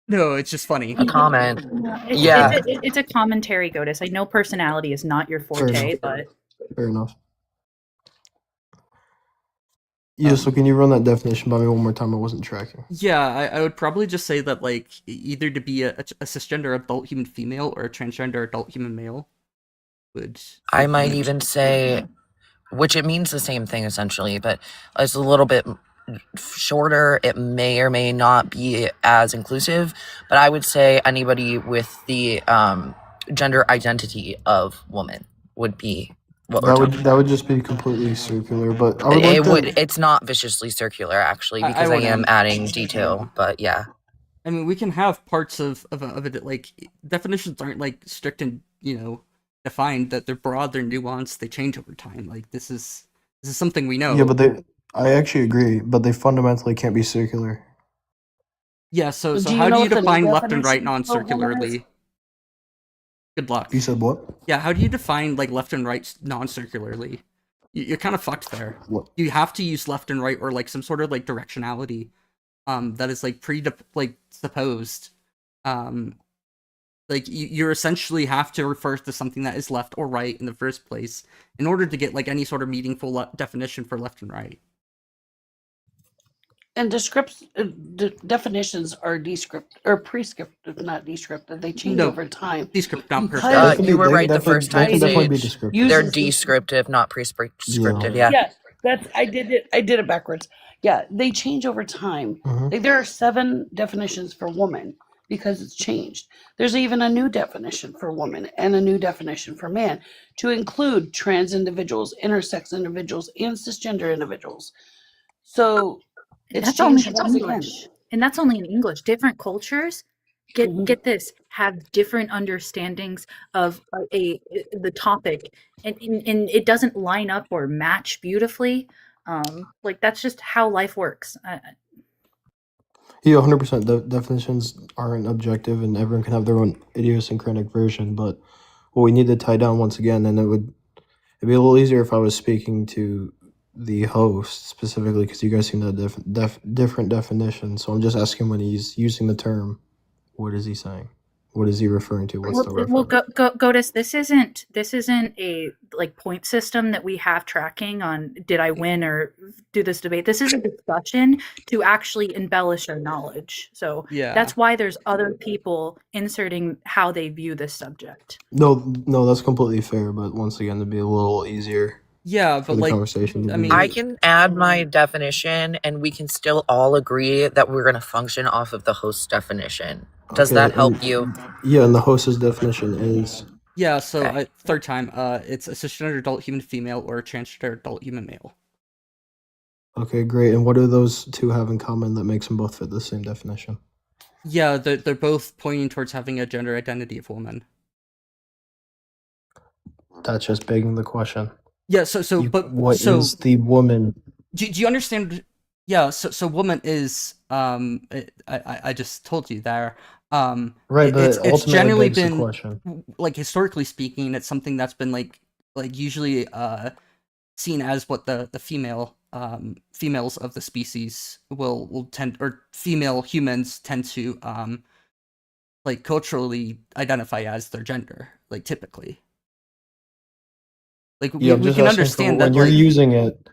No, it's just funny. A comment. Yeah. It's a commentary, Gotis. I know personality is not your forte, but Fair enough. Yeah, so can you run that definition by me one more time? I wasn't tracking. Yeah, I would probably just say that, like, either to be a cisgender adult human female or a transgender adult human male would... I might even say, which it means the same thing essentially, but it's a little bit shorter. It may or may not be as inclusive, but I would say anybody with the gender identity of woman would be what we're talking about. That would just be completely circular, but I would It's not viciously circular actually, because I am adding detail, but yeah. I mean, we can have parts of it, like, definitions aren't, like, strict and, you know, defined, that they're broad, they're nuanced, they change over time. Like, this is something we know. Yeah, but I actually agree, but they fundamentally can't be circular. Yeah, so how do you define left and right non-circularly? Good luck. You said what? Yeah, how do you define, like, left and right non-circularly? You're kind of fucked there. What? You have to use left and right, or, like, some sort of, like, directionality that is, like, supposed. Like, you essentially have to refer to something that is left or right in the first place in order to get, like, any sort of meaningful definition for left and right. And definitions are descriptive or prescriptive, not descriptive. They change over time. Descriptive, not prescriptive. You were right the first time. They can definitely be descriptive. They're descriptive, not prescriptive. Yeah. Yes, I did it backwards. Yeah, they change over time. Like, there are 7 definitions for woman because it's changed. There's even a new definition for woman and a new definition for man to include trans individuals, intersex individuals, and cisgender individuals. So that's only in English. And that's only in English. Different cultures get this, have different understandings of the topic, and it doesn't line up or match beautifully. Like, that's just how life works. Yeah, 100%. Definitions aren't objective, and everyone can have their own idiosyncratic version. But what we need to tie down once again, and it'd be a little easier if I was speaking to the host specifically, because you guys seem to have different definitions. So I'm just asking, when he's using the term, what is he saying? What is he referring to? What's the reference? Well, Gotis, this isn't a, like, point system that we have tracking on did I win or do this debate. This is a discussion to actually embellish our knowledge. So yeah, that's why there's other people inserting how they view this subject. No, that's completely fair. But once again, to be a little easier. Yeah, but, like, conversation. I mean, I can add my definition, and we can still all agree that we're going to function off of the host's definition. Does that help you? Yeah, and the host's definition is... Yeah, so third time, it's a cisgender adult human female or a transgender adult human male. Okay, great. And what do those two have in common that makes them both fit the same definition? Yeah, they're both pointing towards having a gender identity of woman. That's just begging the question. Yeah, but what is the woman? Do you understand? Yeah, so woman is I just told you there. Right, but it's generally been, the question. Like, historically speaking, it's something that's been like usually seen as what the females of the species will tend, or female humans tend to like, culturally identify as their gender, like, typically. Like, we can understand that when you're using it.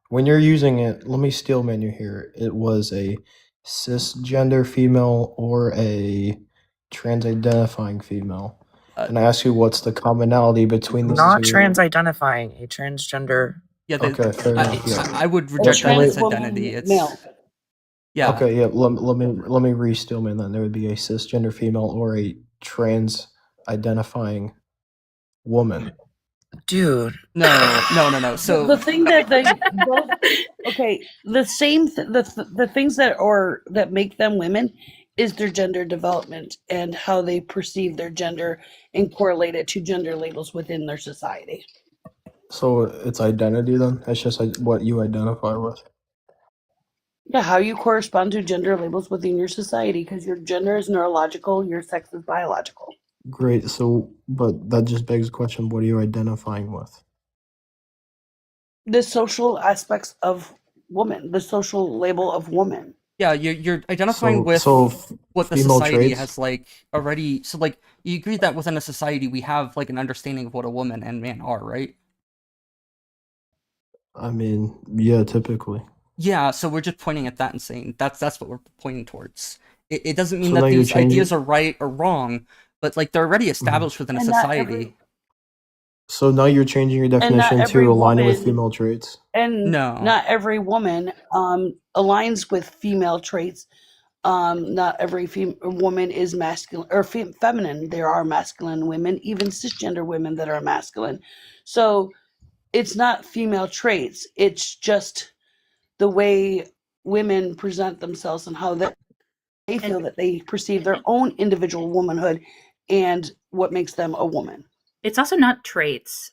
When you're using it, let me steelman you here. It was a cisgender female or a trans-identifying female. And I ask you, what's the commonality between these two? Not trans-identifying, a transgender. Yeah, okay, fair enough. I would reject that as identity. It's male. Yeah. Okay, yeah. Let me re-steelman then. There would be a cisgender female or a trans-identifying woman. Dude, no. So the thing that they both, okay, the same the things that make them women is their gender development and how they perceive their gender and correlate it to gender labels within their society. So it's identity then? That's just what you identify with. Yeah, how you correspond to gender labels within your society, because your gender is neurological, your sex is biological. Great. So, but that just begs the question: what are you identifying with? The social aspects of woman, the social label of woman. Yeah, you're identifying So, so with what the female society traits. has like already. So like you agree that within a society we have like an understanding of what a woman and man are, right? I mean, yeah, typically. Yeah, so we're just pointing at that and saying that's what we're pointing towards. It doesn't mean So now that you're these ideas changing. are right or wrong, but like they're already Mhm. established within a And not every society. So now you're changing your and not definition every to align it with woman female traits. and No. not every woman aligns with female traits. Not every woman is masculine or feminine. There are masculine women, even cisgender women that are masculine. So it's not female traits. It's just the way women present themselves and how they And feel that they perceive their own individual womanhood and what makes them a woman. it's also not traits,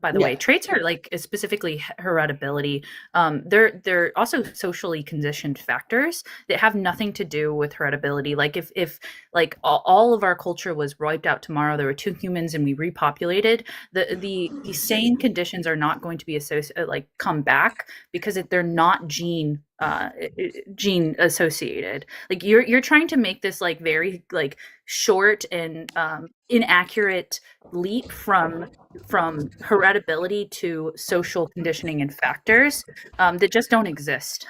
by the way. Yeah. Traits are like specifically heritability. They're also socially conditioned factors that have nothing to do with heritability. Like if like all of our culture was wiped out tomorrow, there were two humans and we repopulated. The same conditions are not going to be associated, like come back because they're not gene associated. Like you're trying to make this like very like short and inaccurate leap from heritability to social conditioning and factors that just don't exist.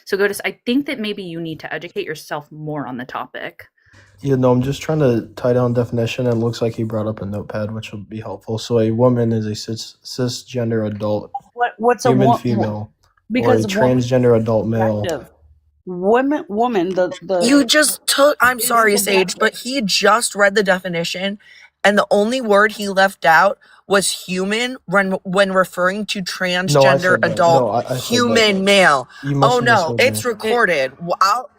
So Gotis, I think that maybe you need to educate yourself more on the topic. Yeah, no, I'm just trying to tie down definition. And it looks like he brought up a notepad, which will be helpful. So a woman is a cisgender adult What's a human woman? female, or a Because a woman transgender adult is male. subjective. Woman, You the just took, I'm is sorry, Sage, subjective. but he just read the definition, and the only word he left out was human when referring to No, I transgender said that. adult No, I said that. human male. You must Oh have no, misheard me. it's recorded.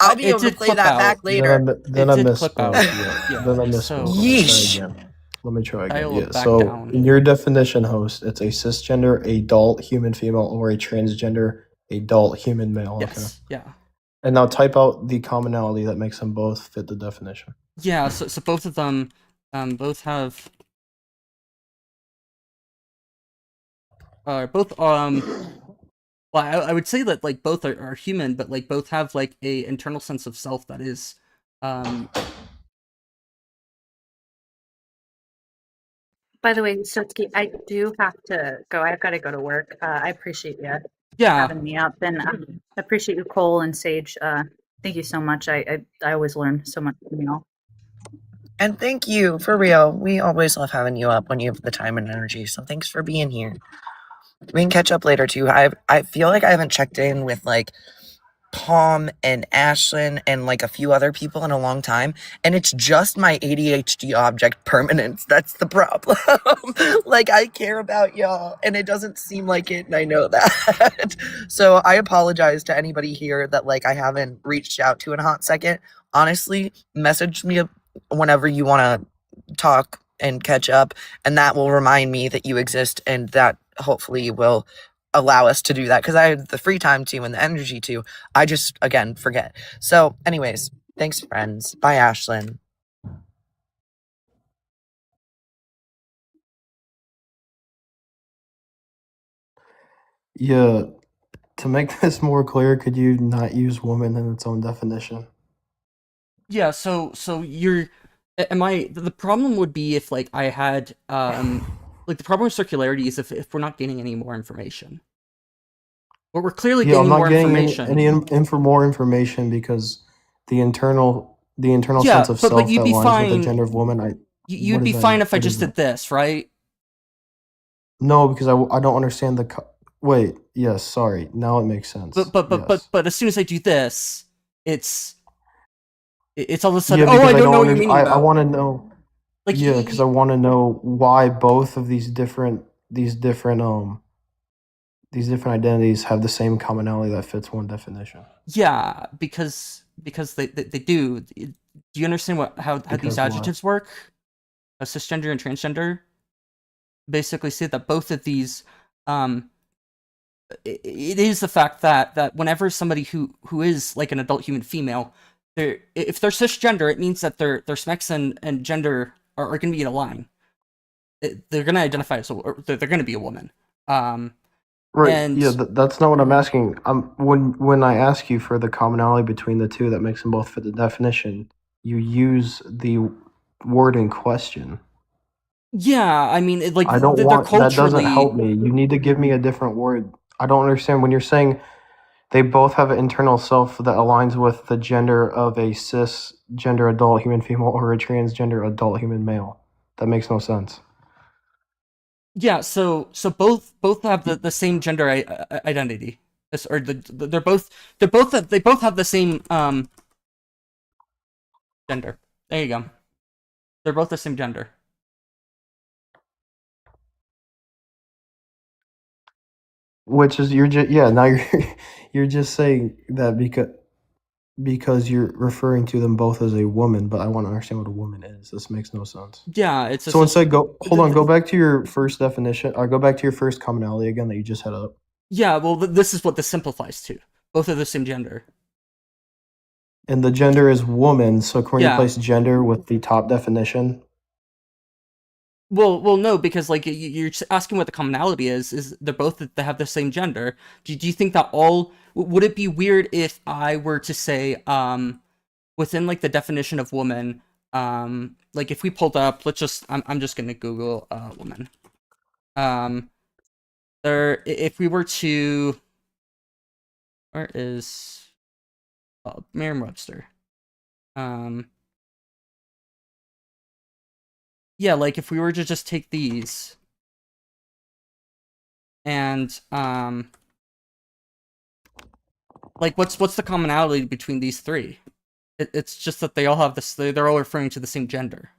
I'll be It able to did play clip that back out. later. Then It I did clip misspoke. out. Yeah. Then I Yeah, misspoke. so Let me try Yeesh. again. Let me try again. dial Yeah. it back So down. in your definition, host, it's a cisgender adult human female or a transgender adult human male. Okay. Yes, yeah. And now type out the commonality that makes them both fit the definition. Yeah, so both of them both have both well I would say that like both are human, but like both have like a internal sense of self that is um By the way, Sotsky, I do have to go. I've got to go to work. I appreciate you yeah. having me up, and I appreciate you, Cole and Sage. Thank you so much. I always learn so much from y'all. And thank you, for real. We always love having you up when you have the time and energy. So thanks for being here. We can catch up later too. I feel like I haven't checked in with like Palm and Ashlyn and like a few other people in a long time, and it's just my ADHD object permanence that's the problem. Like I care about y'all and it doesn't seem like it, and I know that. So I apologize to anybody here that like I haven't reached out to in a hot second. Honestly, message me whenever you want to talk and catch up, and that will remind me that you exist, and that hopefully will allow us to do that because I have the free time to and the energy to. I just, again, forget. So, anyways, thanks, friends. Bye, Ashlyn. Yeah. To make this more clear, could you not use woman in its own definition? Yeah, so you're am I the problem would be if like I had like the problem with circularity is if we're not gaining any more information. But we're clearly Yeah, I'm gaining not more getting information. more information because the internal Yeah, sense of but self you'd that be aligns with the fine. gender of woman. You'd What is be that? fine if I What is just did that? this, right? No, because I don't understand the. Wait, yes, sorry. Now it makes sense. Yes. But as soon as I do this, it's all of a sudden. Yeah, Oh, because I I don't know don't what you're meaning I about. want to know. Like Yeah, because I want to know why both of these different identities have the same commonality that fits one definition. yeah, because they do. Do you understand how these Because what? adjectives work? A cisgender and transgender basically say that both of these um it is the fact that whenever somebody who is like an adult human female, if they're cisgender, it means that their sex and gender are going to be in a line. They're going to identify as they're going to be a woman. Right. And Yeah, that's not what I'm asking. When I ask you for the commonality between the two that makes them both fit the definition, you use the word in question. yeah, I mean, I don't they're want that doesn't help culturally. me. You need to give me a different word. I don't understand when you're saying they both have an internal self that aligns with the gender of a cisgender adult human female or a transgender adult human male. That makes no sense. Yeah, so both have the same gender identity. Or they're both they both have the same gender. There you go. They're both the same gender. Which is now you're you're just saying that because you're referring to them both as a woman, but I want to understand what a woman is. This makes no sense. Yeah, it's So instead, go th- back to your first definition, or go back to your first commonality again that you just had up. yeah, well, this is what this simplifies to. Both are the same gender. And the gender is woman, so can we Yeah. replace gender with the top definition? Well, no, because like you're asking what the commonality is. Is they're both they have the same gender? Do you think that all would it be weird if I were to say within like the definition of woman, like if we pulled up, I'm just gonna Google woman. There, if we were to, where is Merriam-Webster? Yeah, like if we were to just take these and like what's the commonality between these three? It's just that they all have this. They're all referring to the same gender.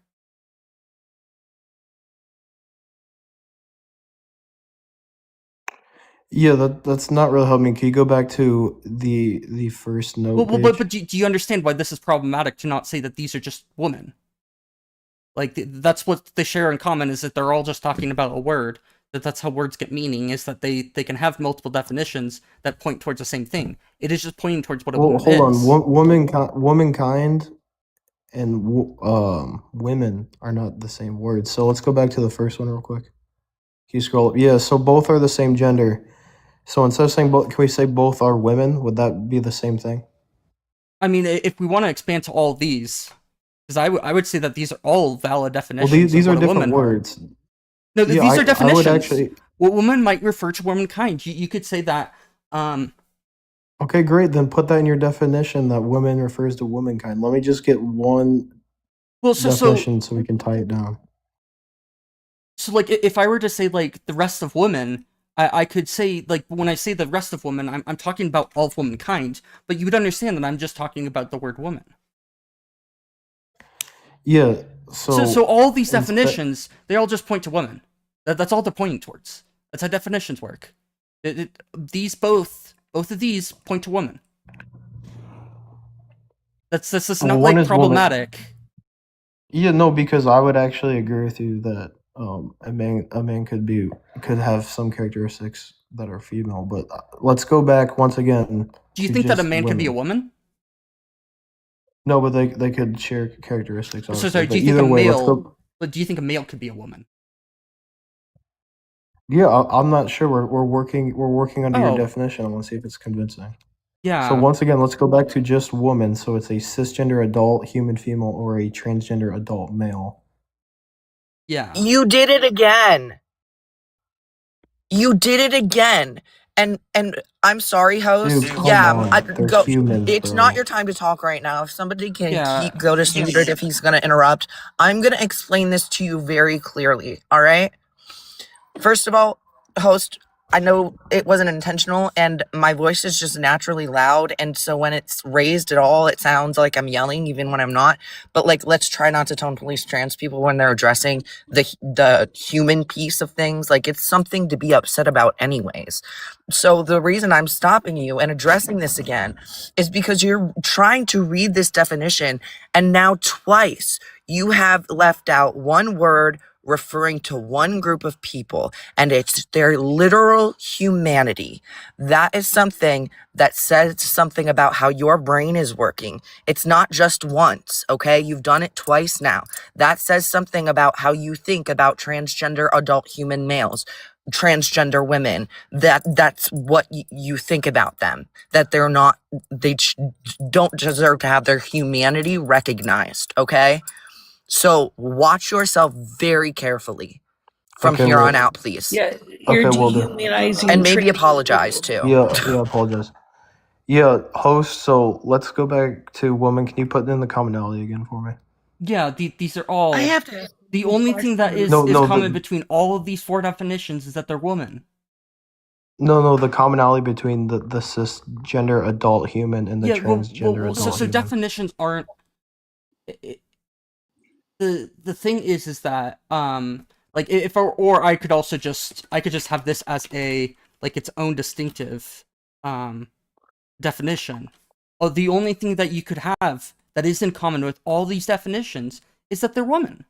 Yeah, that's not really helping. Can you go back to the first note Well, page? but do you understand why this is problematic to not say that these are just women? Like that's what they share in common is that they're all just talking about a word. That's how words get meaning, is that they can have multiple definitions that point towards the same thing. It is just pointing towards what a Well, woman hold on. is. Womankind and women are not the same word. So let's go back to the first one real quick. Can you scroll up? Yeah, so both are the same gender. So instead of saying both, can we say both are women? Would that be the same thing? I mean, if we want to expand to all these, because I would say that these are all valid Well, definitions these of are what a different woman. words. No, Yeah, these are I would definitions. actually. What woman might refer to womankind. You could say that. Okay, great. Then put that in your definition that woman refers to womankind. Let me just get one Well, definition so we can tie it down. So like if I were to say like the rest of women, I could say like when I say the rest of women, I'm talking about all of womankind, but you would understand that I'm just talking about the word woman. Yeah. So all these instead- definitions, they all just point to women. That's all they're pointing towards. That's how definitions work. These both of these point to women. That's just not One like is woman. problematic. Yeah, no, because I would actually agree with you that a man could have some characteristics that are female, but let's go back once again. Do you to think that a just man could be a women. woman? No, but they could share characteristics. So Obviously. sorry, But either way, let's go. But do you think a male could be a woman? Yeah, I'm not sure. We're working under your Oh. definition. I want to see if it's convincing. Yeah. So once again, let's go back to just woman. So it's a cisgender adult human female or a transgender adult male. Yeah. You did it again. You did it again. And I'm sorry, host. Dude, come yeah, on. They're go. humans, It's bro. not your time to talk right now. If somebody can Yeah. keep Gotis muted if he's gonna interrupt, I'm gonna explain this to you very clearly. All right. First of all, host, I know it wasn't intentional and my voice is just naturally loud. And so when it's raised at all, it sounds like I'm yelling even when I'm not. But like, let's try not to tone police trans people when they're addressing the human piece of things. Like it's something to be upset about anyways. So the reason I'm stopping you and addressing this again is because you're trying to read this definition and now twice you have left out one word referring to one group of people, and it's their literal humanity. That is something that says something about how your brain is working. It's not just once, okay? You've done it twice now. That says something about how you think about transgender adult human males, transgender women. That's what you think about them. That they're not, don't deserve to have their humanity recognized, okay? So watch yourself very carefully from Okay, here well, on out, please. Yeah, you're okay, will do. dehumanizing And maybe trans apologize individuals. too. Yeah, apologize. Yeah, host, so let's go back to woman. Can you put in the commonality again for me? Yeah, these are all. I have to. The only thing that is No, common between all of these 4 definitions is that they're women. No, the commonality between the cisgender adult human and the Yeah, transgender adult so human. definitions aren't. The thing is that like if or I could also just have this as a like its own distinctive definition. Oh, the only thing that you could have that is in common with all these definitions is that they're women.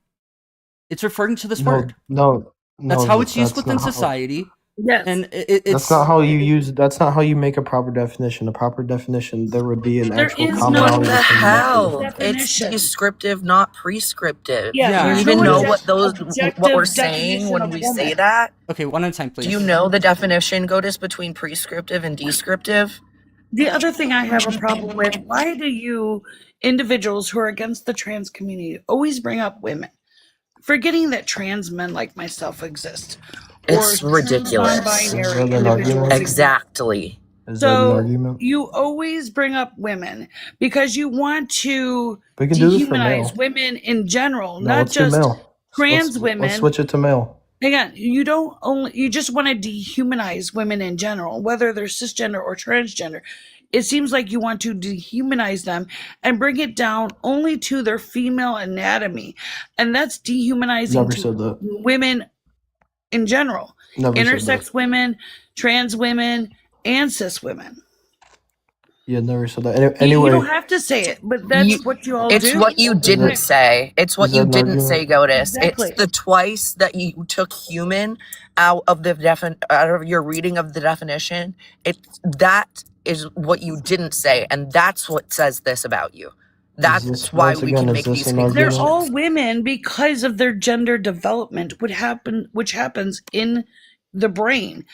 It's referring to this word. No, That's how it's used that's within not how- society. Yes. And it's That's not how you use. That's not how you make a proper definition. A proper definition, there would be an There actual is commonality. What the between hell? It's definition. descriptive, not prescriptive. Yeah, Do you there's even no know what objective we're saying definition when of we woman. say that? Okay, one at a time, please. Do you know the definition, Gotis, between prescriptive and descriptive? The other thing I have a problem with, why do you individuals who are against the trans community always bring up women? Forgetting that trans men like myself exist. It's ridiculous. Non-binary Is that an individuals argument? exist. Exactly. Is that an So argument? you always bring up women because you want to We can do this for dehumanize male. women in general, No, not let's do just male. trans Let's women. switch it to male. Hang on, you just want to dehumanize women in general, whether they're cisgender or transgender. It seems like you want to dehumanize them and bring it down only to their female anatomy. And that's dehumanizing Never to said that. women in general. Never said that. Intersex women, trans women, and cis women. Yeah, never said that. You Anyway, don't have to say it, but that's what you all do. It's what you didn't say. It's what Is you that an didn't say, argument? Gotis. Exactly. It's the twice that you took human out of the out of your reading of the definition. That is what you didn't say, and that's what says this about you. That's why we can make these an They're argument? all women because of their gender development, which happens in the brain.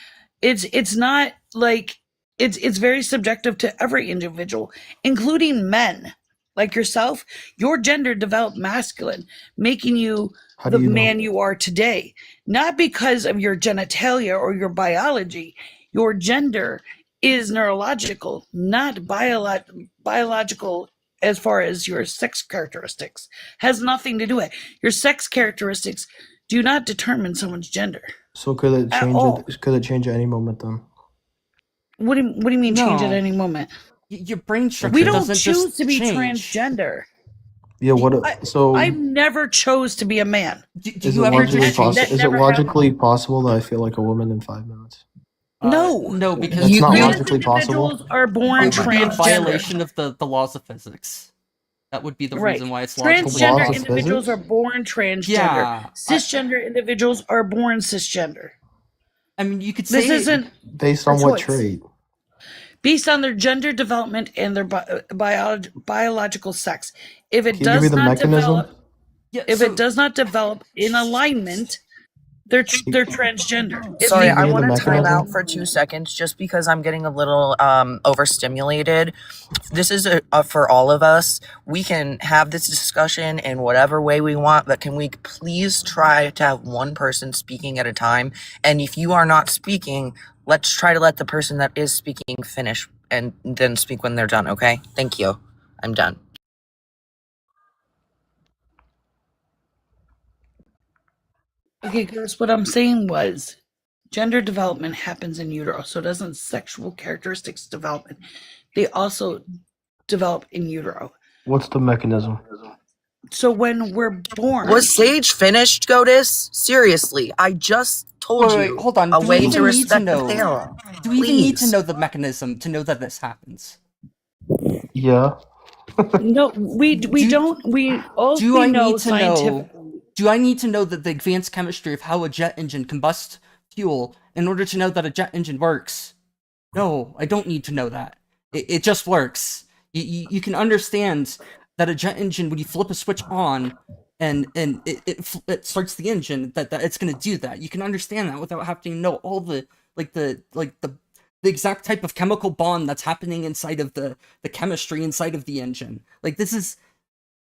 It's not like it's very subjective to every individual, including men like yourself. Your gender developed masculine, making you How the do you know? man you are today, not because of your genitalia or your biology. Your gender is neurological, not biological as far as your sex characteristics. Has nothing to do with it. Your sex characteristics do not determine someone's gender. So could it At change all. it? Could it change at any moment then? What do you mean change at No. any moment? Your brain structure We don't doesn't choose just to be change. transgender. Yeah. So I never chose to be a man. Do is you it ever logically just possible? change? Is it never logically possible that I feel like a woman in 5 minutes? No, because That's not trans logically possible? individuals are born it would be in transgender. violation of the laws of physics. That would be the Right. reason why it's logical. laws Transgender of individuals physics? are born transgender. Yeah, Cisgender individuals are born cisgender. I mean, you could say This isn't Based on a what choice. trait? Based on their gender development and their biological sex. If it Can you give me does the not mechanism? develop, yeah, if so- it does not develop in alignment, they're transgender. Sorry, I Give me want the to time mechanism. out for 2 seconds just because I'm getting a little overstimulated. This is for all of us. We can have this discussion in whatever way we want, but can we please try to have one person speaking at a time? And if you are not speaking, let's try to let the person that is speaking finish and then speak when they're done, okay? Thank you. I'm done. Okay, because what I'm saying was gender development happens in utero, so doesn't sexual characteristics development. They also develop in utero. What's the mechanism? So when we're born, Was Sage finished, Gotis? Seriously, I just told Wait, you hold on. a Do we way even to need respect to the know? panel. Do we even need to Please. know the mechanism to know that this happens? Yeah. no, we don't. We all Do we I know need to know? scientifically. Do I need to know that the advanced chemistry of how a jet engine combusts fuel in order to know that a jet engine works? No, I don't need to know that. It just works. You can understand that a jet engine, when you flip a switch on and it starts the engine, that it's gonna do that. You can understand that without having to know all the the exact type of chemical bond that's happening inside of the chemistry inside of the engine. Like this is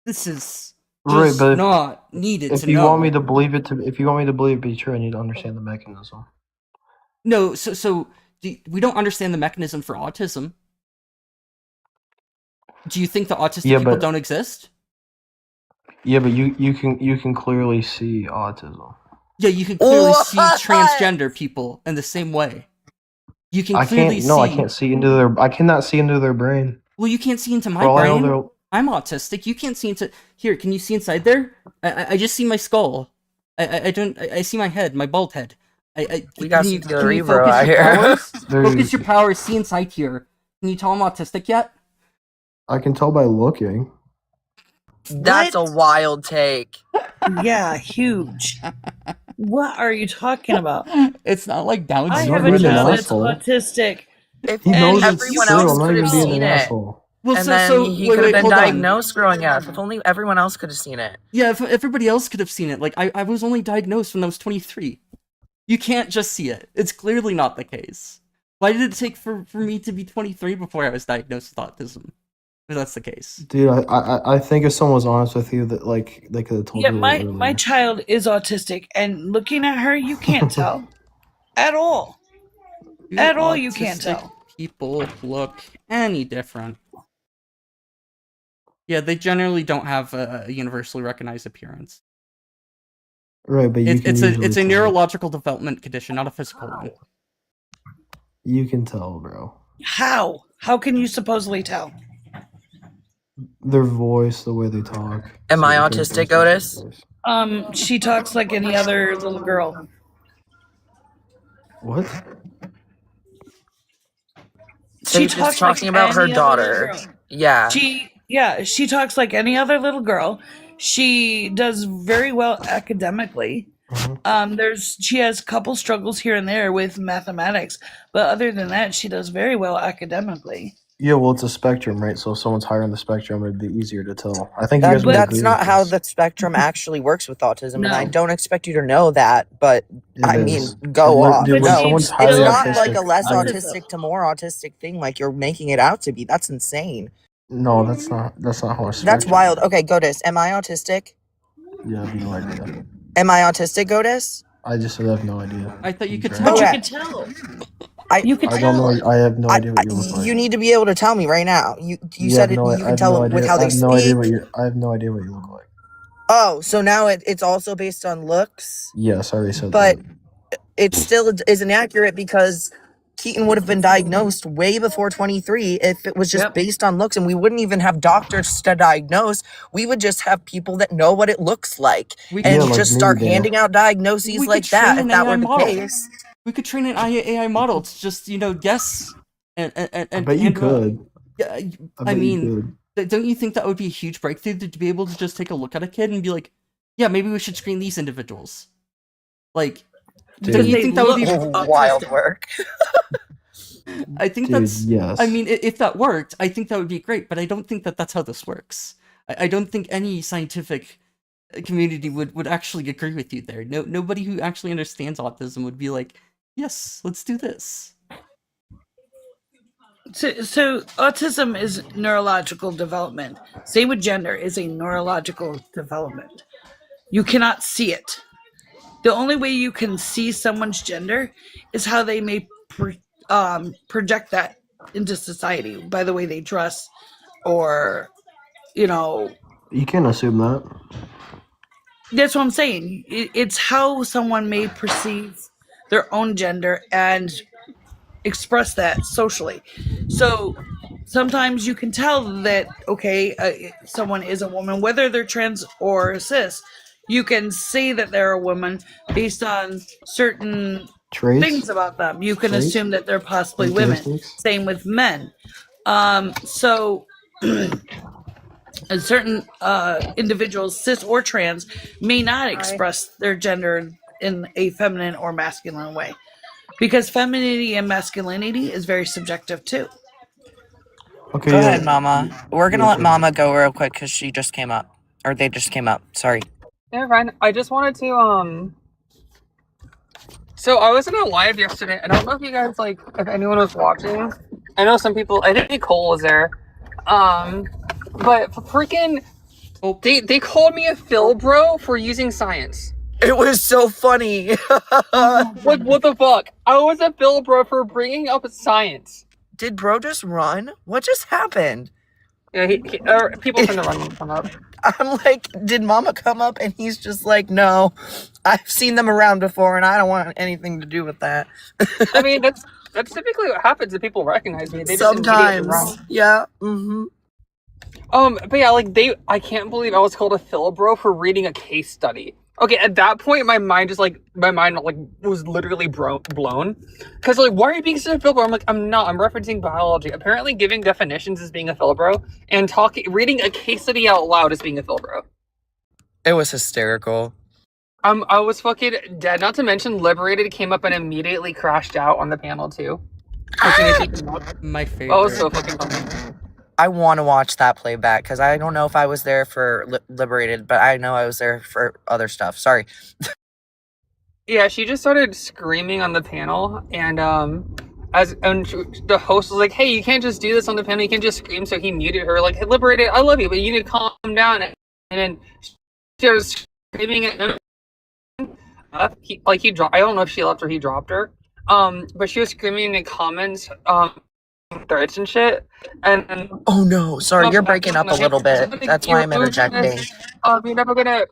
just Right, but not needed if to you know. want me to believe it to be true, I need to understand the mechanism. No, so we don't understand the mechanism for autism. Do you think the autistic people don't exist? Yeah, but you can clearly see autism. Yeah, you can clearly see What? transgender people in the same way. You can I clearly can't. No, I see. can't see into their. I cannot see into their brain. Well, you can't see into my For all I know, brain. they're. I'm autistic. You can't see into. Here, can you see inside there? I just see my skull. I don't. I see my head, my bald head. We got can some you Cerebro focus out your here. powers? There's- Focus your powers. See inside here. Can you tell I'm autistic yet? I can tell by looking. That's a wild take. Yeah, huge. What are you talking about? It's not like Down I I'm not have a being an child that's asshole. autistic. If He knows And it's everyone true. else I'm not could have even being seen an it, asshole. Well, and so then he wait, could have been hold on. diagnosed growing up. If only everyone else could have seen it. Yeah, if everybody else could have seen it. Like, I was only diagnosed when I was 23. You can't just see it. It's clearly not the case. Why did it take for me to be 23 before I was diagnosed with autism? If that's the case. Dude, I think if someone was honest with you, that like they could have told Yeah, you. my child is autistic, and looking at her, you can't tell at all. Do At all, you can't autistic tell. people look any different? Yeah, they generally don't have a universally recognized appearance. Right, but It's a neurological development condition, not a physical one. You can tell, bro. How? How can you supposedly tell? Their voice, the way they talk. Am I certain autistic, characteristics. Otis? She talks like any other little girl. What? So She you're just talks talking like about her any other little daughter. girl. Yeah. She talks like any other little girl. She does very well academically. She has a couple struggles here and there with mathematics, but other than that, she does very well academically. Yeah, well, it's a spectrum, right? So if someone's higher on the spectrum, it'd be easier to tell. I think you guys would That's agree not with how this. the spectrum actually works with autism, and I No. don't expect you to know that, but It I is. mean, go When- off. dude, when No, someone's it's highly not autistic, like a less I- autistic to more autistic thing like you're making it out to be. That's insane. No, that's not how a spectrum. That's wild. Okay, Godis, am I autistic? Yeah, I have no idea. Am I autistic, Godis? I just said I have no idea. I thought you could Okay. tell. But Okay. you could tell. I- You could I tell. don't know. I have no idea what you look like. You need to be able to tell me right now. You said it. You I can have tell no with idea. how I they have no idea speak. I have no idea what you look like. Oh, so now it's also based on looks, Yes, I already said but that. it still isn't accurate because Keaton would have been diagnosed way before 23 if it was just Yep. based on looks, and we wouldn't even have doctors to diagnose. We would just have people that know what it looks like We and Yeah, like just me, start Dan. handing out diagnoses We like could that. train If an that AI were the model. case, We could train an AI model to just, guess and I bet you and, could. Yeah, I I bet you mean, could. don't you think that would be a huge breakthrough to be able to just take a look at a kid and be like, yeah, maybe we should screen these individuals? Like, don't Dude. you They think that would be? look wild autistic. work. I think Dude, that's. yes. I mean, if that worked, I think that would be great. But I don't think that that's how this works. I don't think any scientific community would actually agree with you there. Nobody who actually understands autism would be like, yes, let's do this. So autism is neurological development. Same with gender is a neurological development. You cannot see it. The only way you can see someone's gender is how they may project that into society by the way they dress, or You can't assume that. that's what I'm saying. It's how someone may perceive their own gender and express that socially. So sometimes you can tell that, okay, someone is a woman, whether they're trans or cis. You can say that they're a woman based on certain Traits. things about them. You can Traits? assume that they're possibly women. Characteristics? Same with men. So And certain individuals, cis or trans, may not express their gender in a feminine or masculine way, because femininity and masculinity is very subjective too. Okay, Go yeah. ahead, Mama. We're gonna Yeah, let go Mama go real quick because she just came up, or they just came up. Sorry. Yeah, Ryan, I just wanted to so I was in a live yesterday. I don't know if you guys if anyone was watching. I know some people. I think Nicole was there. But freaking, they called me a Phil bro for using science. It was so funny. What the fuck? I was a Phil bro for bringing up science. Did bro just run? What just happened? Yeah, people tend to run come up. I'm like, did Mama come up? And he's just like, no, I've seen them around before, and I don't want anything to do with that. I mean, that's typically what happens if people recognize me. They just immediately run. Sometimes, yeah. Mm-hmm. But yeah, I can't believe I was called a Phil bro for reading a case study. Okay, at that point, my mind was literally blown. Because why are you being such a Phil bro? I'm like, I'm not. I'm referencing biology. Apparently, giving definitions is being a Phil bro, and reading a case study out loud is being a Phil bro. It was hysterical. I was fucking dead. Not to mention, Liberated came up and immediately crashed out on the panel too. My favorite. Oh, it was so fucking funny. I want to watch that playback because I don't know if I was there for Liberated, but I know I was there for other stuff. Sorry. Yeah, she just started screaming on the panel, and the host was like, "Hey, you can't just do this on the panel. You can't just scream." So he muted her, like, "Hey, Liberated, I love you, but you need to calm down." And then she was screaming at him. He dropped. I don't know if she left or he dropped her. But she was screaming in the comments, threats and shit. And oh no, sorry, you're breaking up a little bit. That's why I'm interjecting. You're never gonna.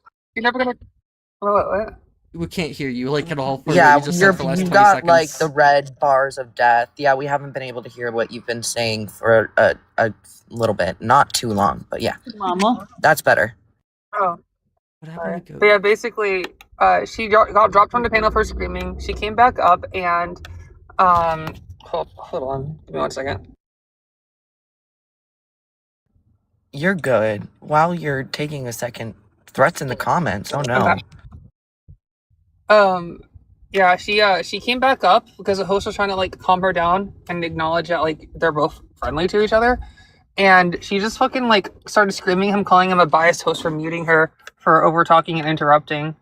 What? We can't hear you at all. Yeah, you just said for the last you 20 got seconds. the red bars of death. Yeah, we haven't been able to hear what you've been saying for a little bit. Not too long, but yeah. Mama. That's better. Oh. What happened to But yeah, basically, she got dropped from the panel for screaming. She came back up and, hold on, give me 1 second. You're good. While you're taking a second, threats in the comments. Oh no. Okay. Yeah, she came back up because the host was trying to calm her down and acknowledge that they're both friendly to each other. And she just fucking started screaming him, calling him a biased host for muting her, for over talking and interrupting.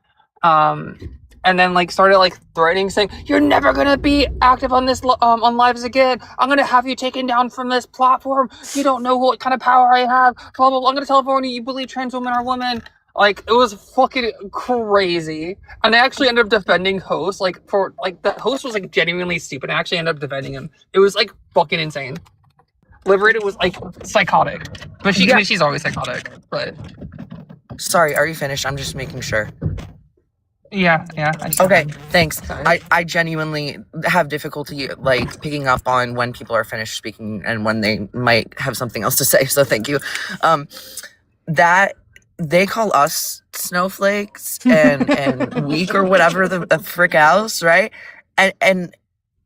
And then started threatening, saying, "You're never gonna be active on this on lives again. I'm gonna have you taken down from this platform. You don't know what kind of power I have. Blah blah blah. I'm gonna tell everyone you believe trans women are women." It was fucking crazy. And I actually ended up defending host. The host was genuinely stupid. I actually ended up defending him. It was fucking insane. Liberated was psychotic, but she's always psychotic. But sorry, are you finished? I'm just making sure. Yeah. Okay, thanks. Sorry. I genuinely have difficulty picking up on when people are finished speaking and when they might have something else to say. So thank you. That they call us snowflakes and weak or whatever the frick else, right? And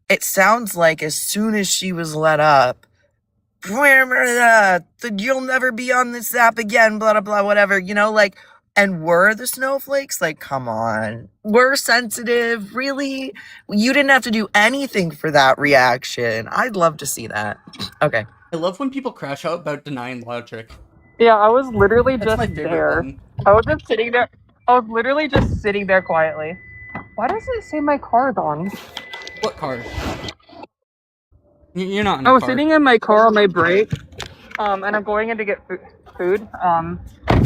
it sounds like as soon as she was let up, you'll never be on this app again, blah blah blah, whatever, and we're the snowflakes. Come on, we're sensitive. Really, you didn't have to do anything for that reaction. I'd love to see that. Okay. I love when people crash out about denying logic. Yeah, I was literally That's my just favorite there. one. I was just sitting there. I was literally just sitting there quietly. Why does it say my car's on? What car? You're not in I a was car. sitting in my car on my break, and I'm going in to get food.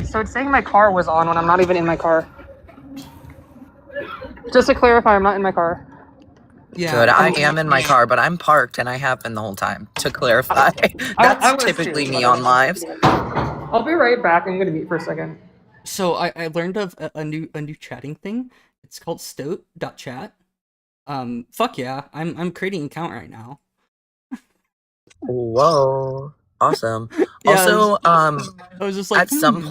So it's saying my car was on when I'm not even in my car. Just to clarify, I'm not in my car. Yeah, good. I am in my car, but I'm parked and I have been the whole time. To clarify, that's I was typically too, me but on lives. I'll be right back. I'm gonna meet for a second. So I learned of a new chatting thing. It's called stoat.chat. Fuck yeah, I'm creating an account right now. Whoa, awesome. Yeah, Also, I was just at some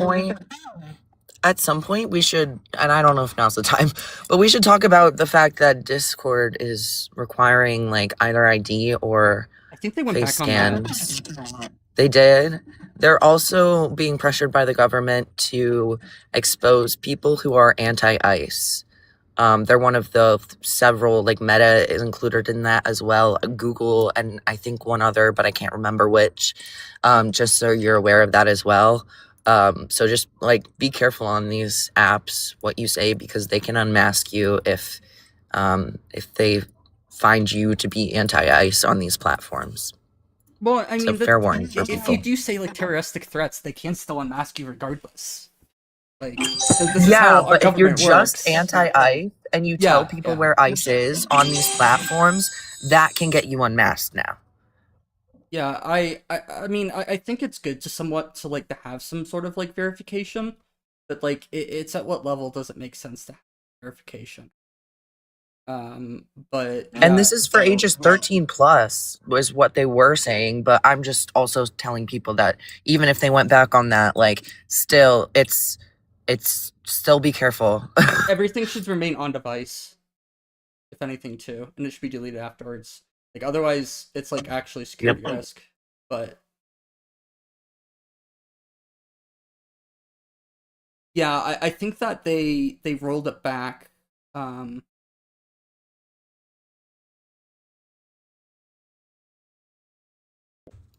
point we should, and I don't know if now's the time, but we should talk about the fact that Discord is requiring either ID or I think they went face back on that. scans. They did. They're also being pressured by the government to expose people who are anti-ICE. They're one of the several, like Meta is included in that as well, Google, and I think one other, but I can't remember which, just so you're aware of that as well. So just like be careful on these apps, what you say, because they can unmask you if they find you to be anti-ICE on these platforms. Well, I mean, fair warning for if people. you do say like terroristic threats, they can still unmask you regardless. Like, this is Yeah, how our but if you're government just works. anti-ICE and you tell Yeah, people yeah. where ICE is on these platforms, that can get you unmasked now. Yeah, I mean, I think it's good to like to have some sort of like verification, but like it's at what level does it make sense to have verification? But yeah, And this is for ages 13 plus was what they were saying, but I'm just also telling people that even if they went back on that, like still it's still be careful. everything should remain on device, if anything too, and it should be deleted afterwards. Like otherwise it's like actually security risk. But yeah, I think that they rolled it back.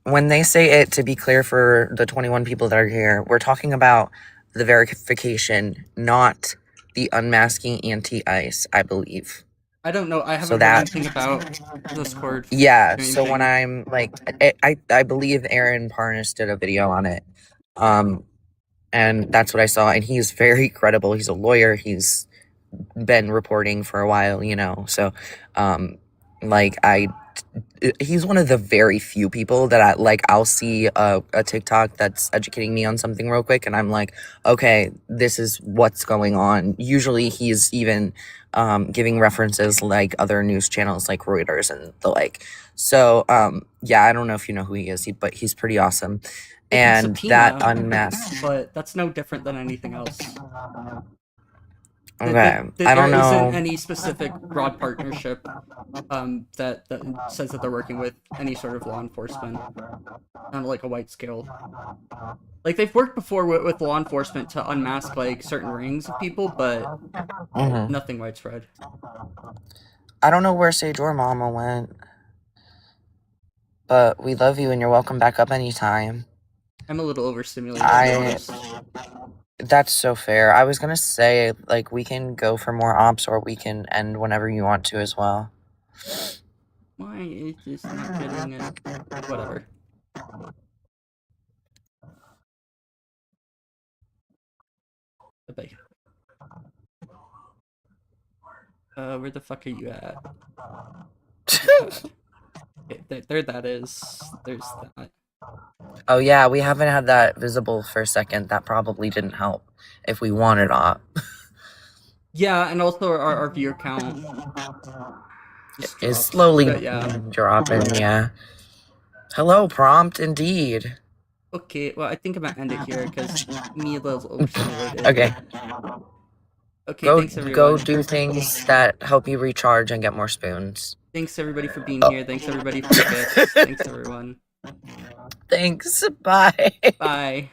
When they say it, to be clear for the 21 people that are here, we're talking about the verification, not the unmasking anti-ICE, I believe. I don't know. I haven't So heard that anything about Discord. yeah. or So when anything. I'm like, I believe Aaron Parnas did a video on it, and that's what I saw. And he's very credible. He's a lawyer. He's been reporting for a while, you know. So, like he's one of the very few people that I'll see a TikTok that's educating me on something real quick and I'm like, okay, this is what's going on. Usually he's even giving references like other news channels like Reuters and the like. So yeah, I don't know if you know who he is, but he's pretty awesome. They can And subpoena, that unmasked, but that's no different than anything else. okay, I There don't isn't know. any specific broad partnership that says that they're working with any sort of law enforcement on like a wide scale. Like they've worked before with law enforcement to unmask like certain rings of people, but nothing widespread. I don't know where Sage or Mama went, but we love you and you're welcome back up anytime. I'm a little overstimulated, to be honest. That's so fair. I was gonna say, like, we can go for more ops or we can end whenever you want to as well. Why is this not getting it? Whatever. Bye. Where the fuck are you at? Okay, there that is. There's that. Oh yeah, we haven't had that visible for a second. That probably didn't help if we wanted op. Yeah, and also our viewer count is slowly dropping. Yeah. Hello, prompt, indeed. Okay, well, I think I'm gonna end it here because me a little overstimulated. Okay. Okay, Go, thanks everyone. go do things that help you recharge and get more spoons. Thanks everybody for being here. Thanks everybody for the bits. Thanks everyone. Thanks. Bye. Bye.